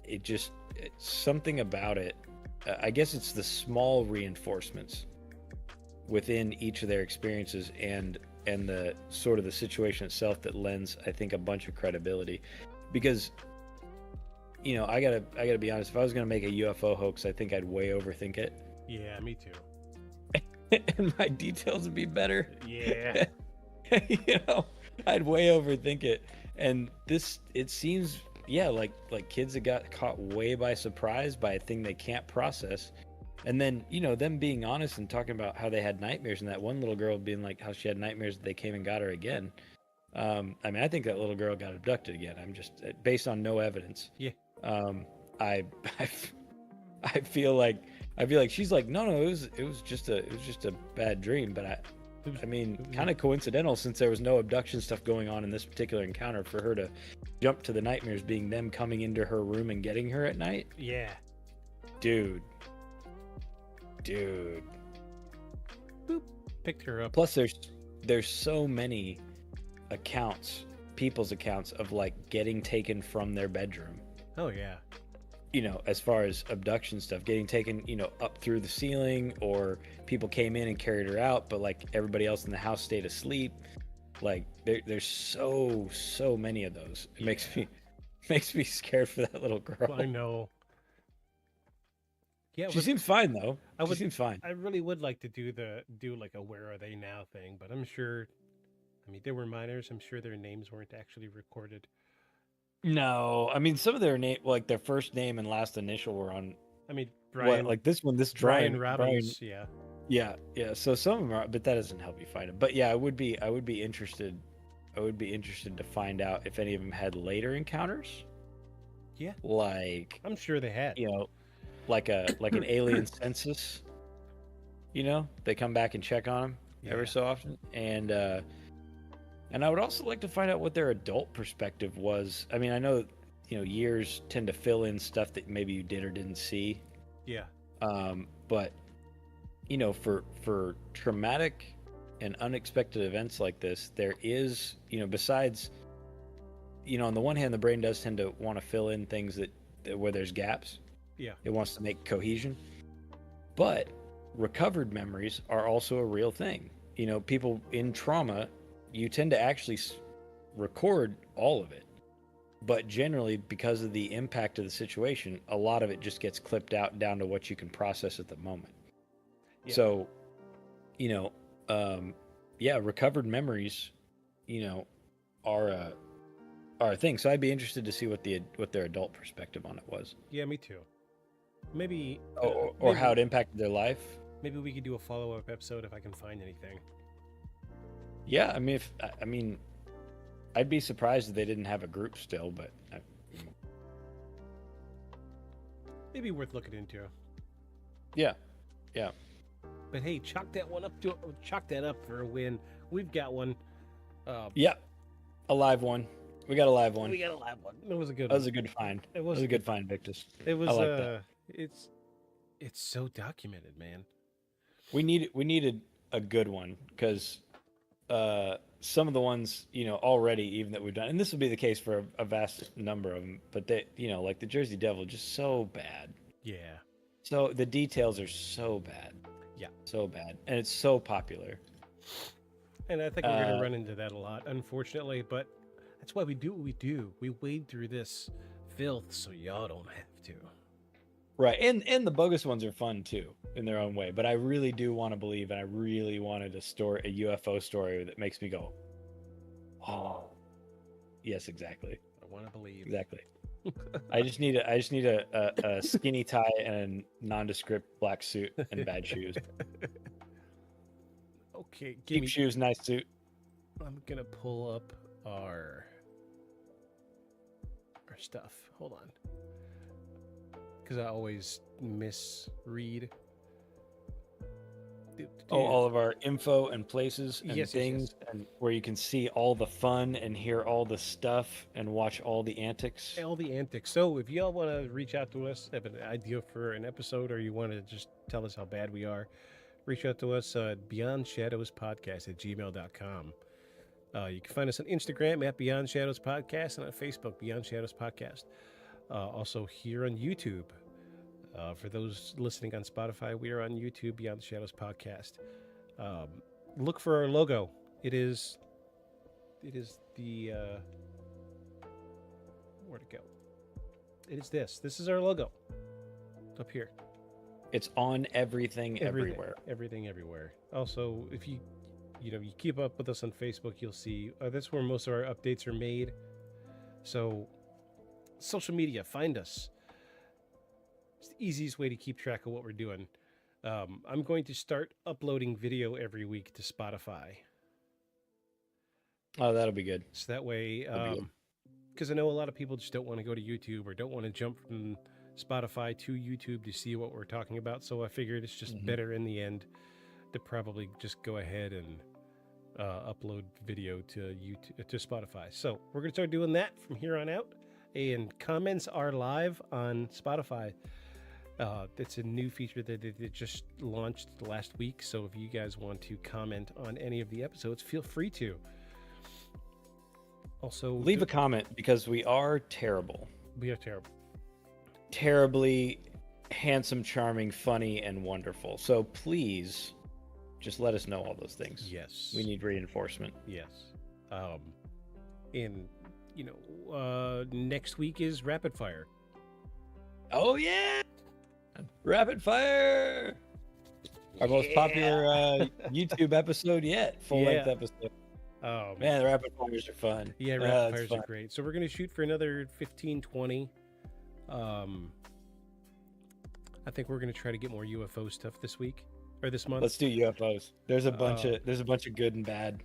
it's something about it. I guess it's the small reinforcements within each of their experiences and the sort of the situation itself that lends, I think, a bunch of credibility. Because, you know, I gotta be honest, if I was gonna make a UFO hoax, I think I'd way overthink it. Yeah, me too. And my details would be better. Yeah. You know, I'd way overthink it. And it seems, like kids that got caught way by surprise by a thing they can't process. And then, you know, them being honest and talking about how they had nightmares, and that one little girl being like how she had nightmares that they came and got her again. I mean, I think that little girl got abducted again. I'm just based on no evidence. Yeah. I feel like she's like, no, it was just a bad dream. But I mean, kind of coincidental, since there was no abduction stuff going on in this particular encounter, for her to jump to the nightmares being them coming into her room and getting her at night. Yeah. Dude. Boop. Picked her up. Plus, there's so many people's accounts of like getting taken from their bedroom. Oh yeah. You know, as far as abduction stuff, getting taken, you know, up through the ceiling, or people came in and carried her out, but like everybody else in the house stayed asleep. Like there's so many of those. It makes me scared for that little girl. I know. Yeah, she seems fine though. She seems fine. I really would like to do like a "Where Are They Now" thing, but I'm sure. I mean, they were minors. I'm sure their names weren't actually recorded. No, I mean, some of their name, like their first name and last initial, were on. I mean, Brian. Like this one, Brian Robbins. Yeah. So some of them are, but that doesn't help you find them. But yeah, I would be interested. I would be interested to find out if any of them had later encounters. Yeah. Like, I'm sure they had. You know, like an alien census. You know, they come back and check on them ever so often, and I would also like to find out what their adult perspective was. I mean, I know, you know, years tend to fill in stuff that maybe you did or didn't see. Yeah. But, you know, for traumatic and unexpected events like this, there is, you know, besides, you know, on the one hand, the brain does tend to want to fill in things where there's gaps. Yeah. It wants to make cohesion. But recovered memories are also a real thing. You know, people in trauma, you tend to actually record all of it. But generally, because of the impact of the situation, a lot of it just gets clipped out down to what you can process at the moment. Yeah. So, you know, recovered memories, you know, are a thing. So I'd be interested to see what their adult perspective on it was. Yeah, me too. Maybe or how it impacted their life. Maybe we could do a follow-up episode if I can find anything. Yeah, I mean, I'd be surprised if they didn't have a group still, but maybe worth looking into. Yeah. But hey, chalk that up for a win. We've got one. Yeah. A live one. We got a live one. We got a live one. It was a good. That was a good find. It was a good find, Victus. It was. I like that. It's so documented, man. We needed a good one because some of the ones already even that we've done, and this will be the case for a vast number of them, but they like the Jersey Devil, just so bad. Yeah. So the details are so bad. Yeah. So bad, and it's so popular. And I think we're going to run into that a lot, unfortunately, but that's why we do what we do. We wade through this filth so y'all don't have to. Right, and the bogus ones are fun too in their own way. But I really do want to believe, and I really wanted a UFO story that makes me go, "Oh, yes, exactly." I want to believe. Exactly. I just need a skinny tie and a nondescript black suit and bad shoes. Okay, cheap shoes, nice suit. I'm gonna pull up our stuff. Hold on. Because I always misread. All of our info and places and things, yes. and where you can see all the fun and hear all the stuff and watch all the antics. All the antics. So if y'all want to reach out to us, have an idea for an episode, or you want to just tell us how bad we are, reach out to us at beyondshadowspodcast@gmail.com. You can find us on Instagram at Beyond Shadows Podcast and on Facebook, Beyond Shadows Podcast. Also here on YouTube. For those listening on Spotify, we are on YouTube, Beyond the Shadows Podcast. Look for our logo. It is the where'd it go? It is this. This is our logo. Up here. It's on everything everywhere. Everything everywhere. Also, if you keep up with us on Facebook, you'll see that's where most of our updates are made. So, social media, find us. It's the easiest way to keep track of what we're doing. I'm going to start uploading video every week to Spotify. Oh, that'll be good. So that way, because I know a lot of people just don't want to go to YouTube or don't want to jump from Spotify to YouTube to see what we're talking about. So I figured it's just better in the end to probably just go ahead and upload video to YouTube, to Spotify. So we're going to start doing that from here on out. And comments are live on Spotify. It's a new feature that it just launched last week. So if you guys want to comment on any of the episodes, feel free to. Also, leave a comment, because we are terrible. We are terrible. Terribly handsome, charming, funny, and wonderful. So please just let us know all those things. Yes. We need reinforcement. Yes. And next week is Rapid Fire. Oh yeah. Rapid Fire. Our most popular YouTube episode yet. Full-length episode. Oh man, the Rapid Fires are fun. Yeah, Rapid Fires are great. So we're going to shoot for another 15-20. I think we're going to try to get more UFO stuff this week or this month. Let's do UFOs. There's a bunch of good and bad.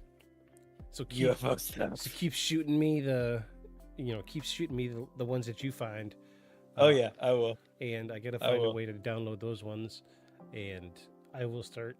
So keep, UFO stuff. So keep shooting me the ones that you find. Oh yeah, I will. And I got to find a way to download those ones, and I will start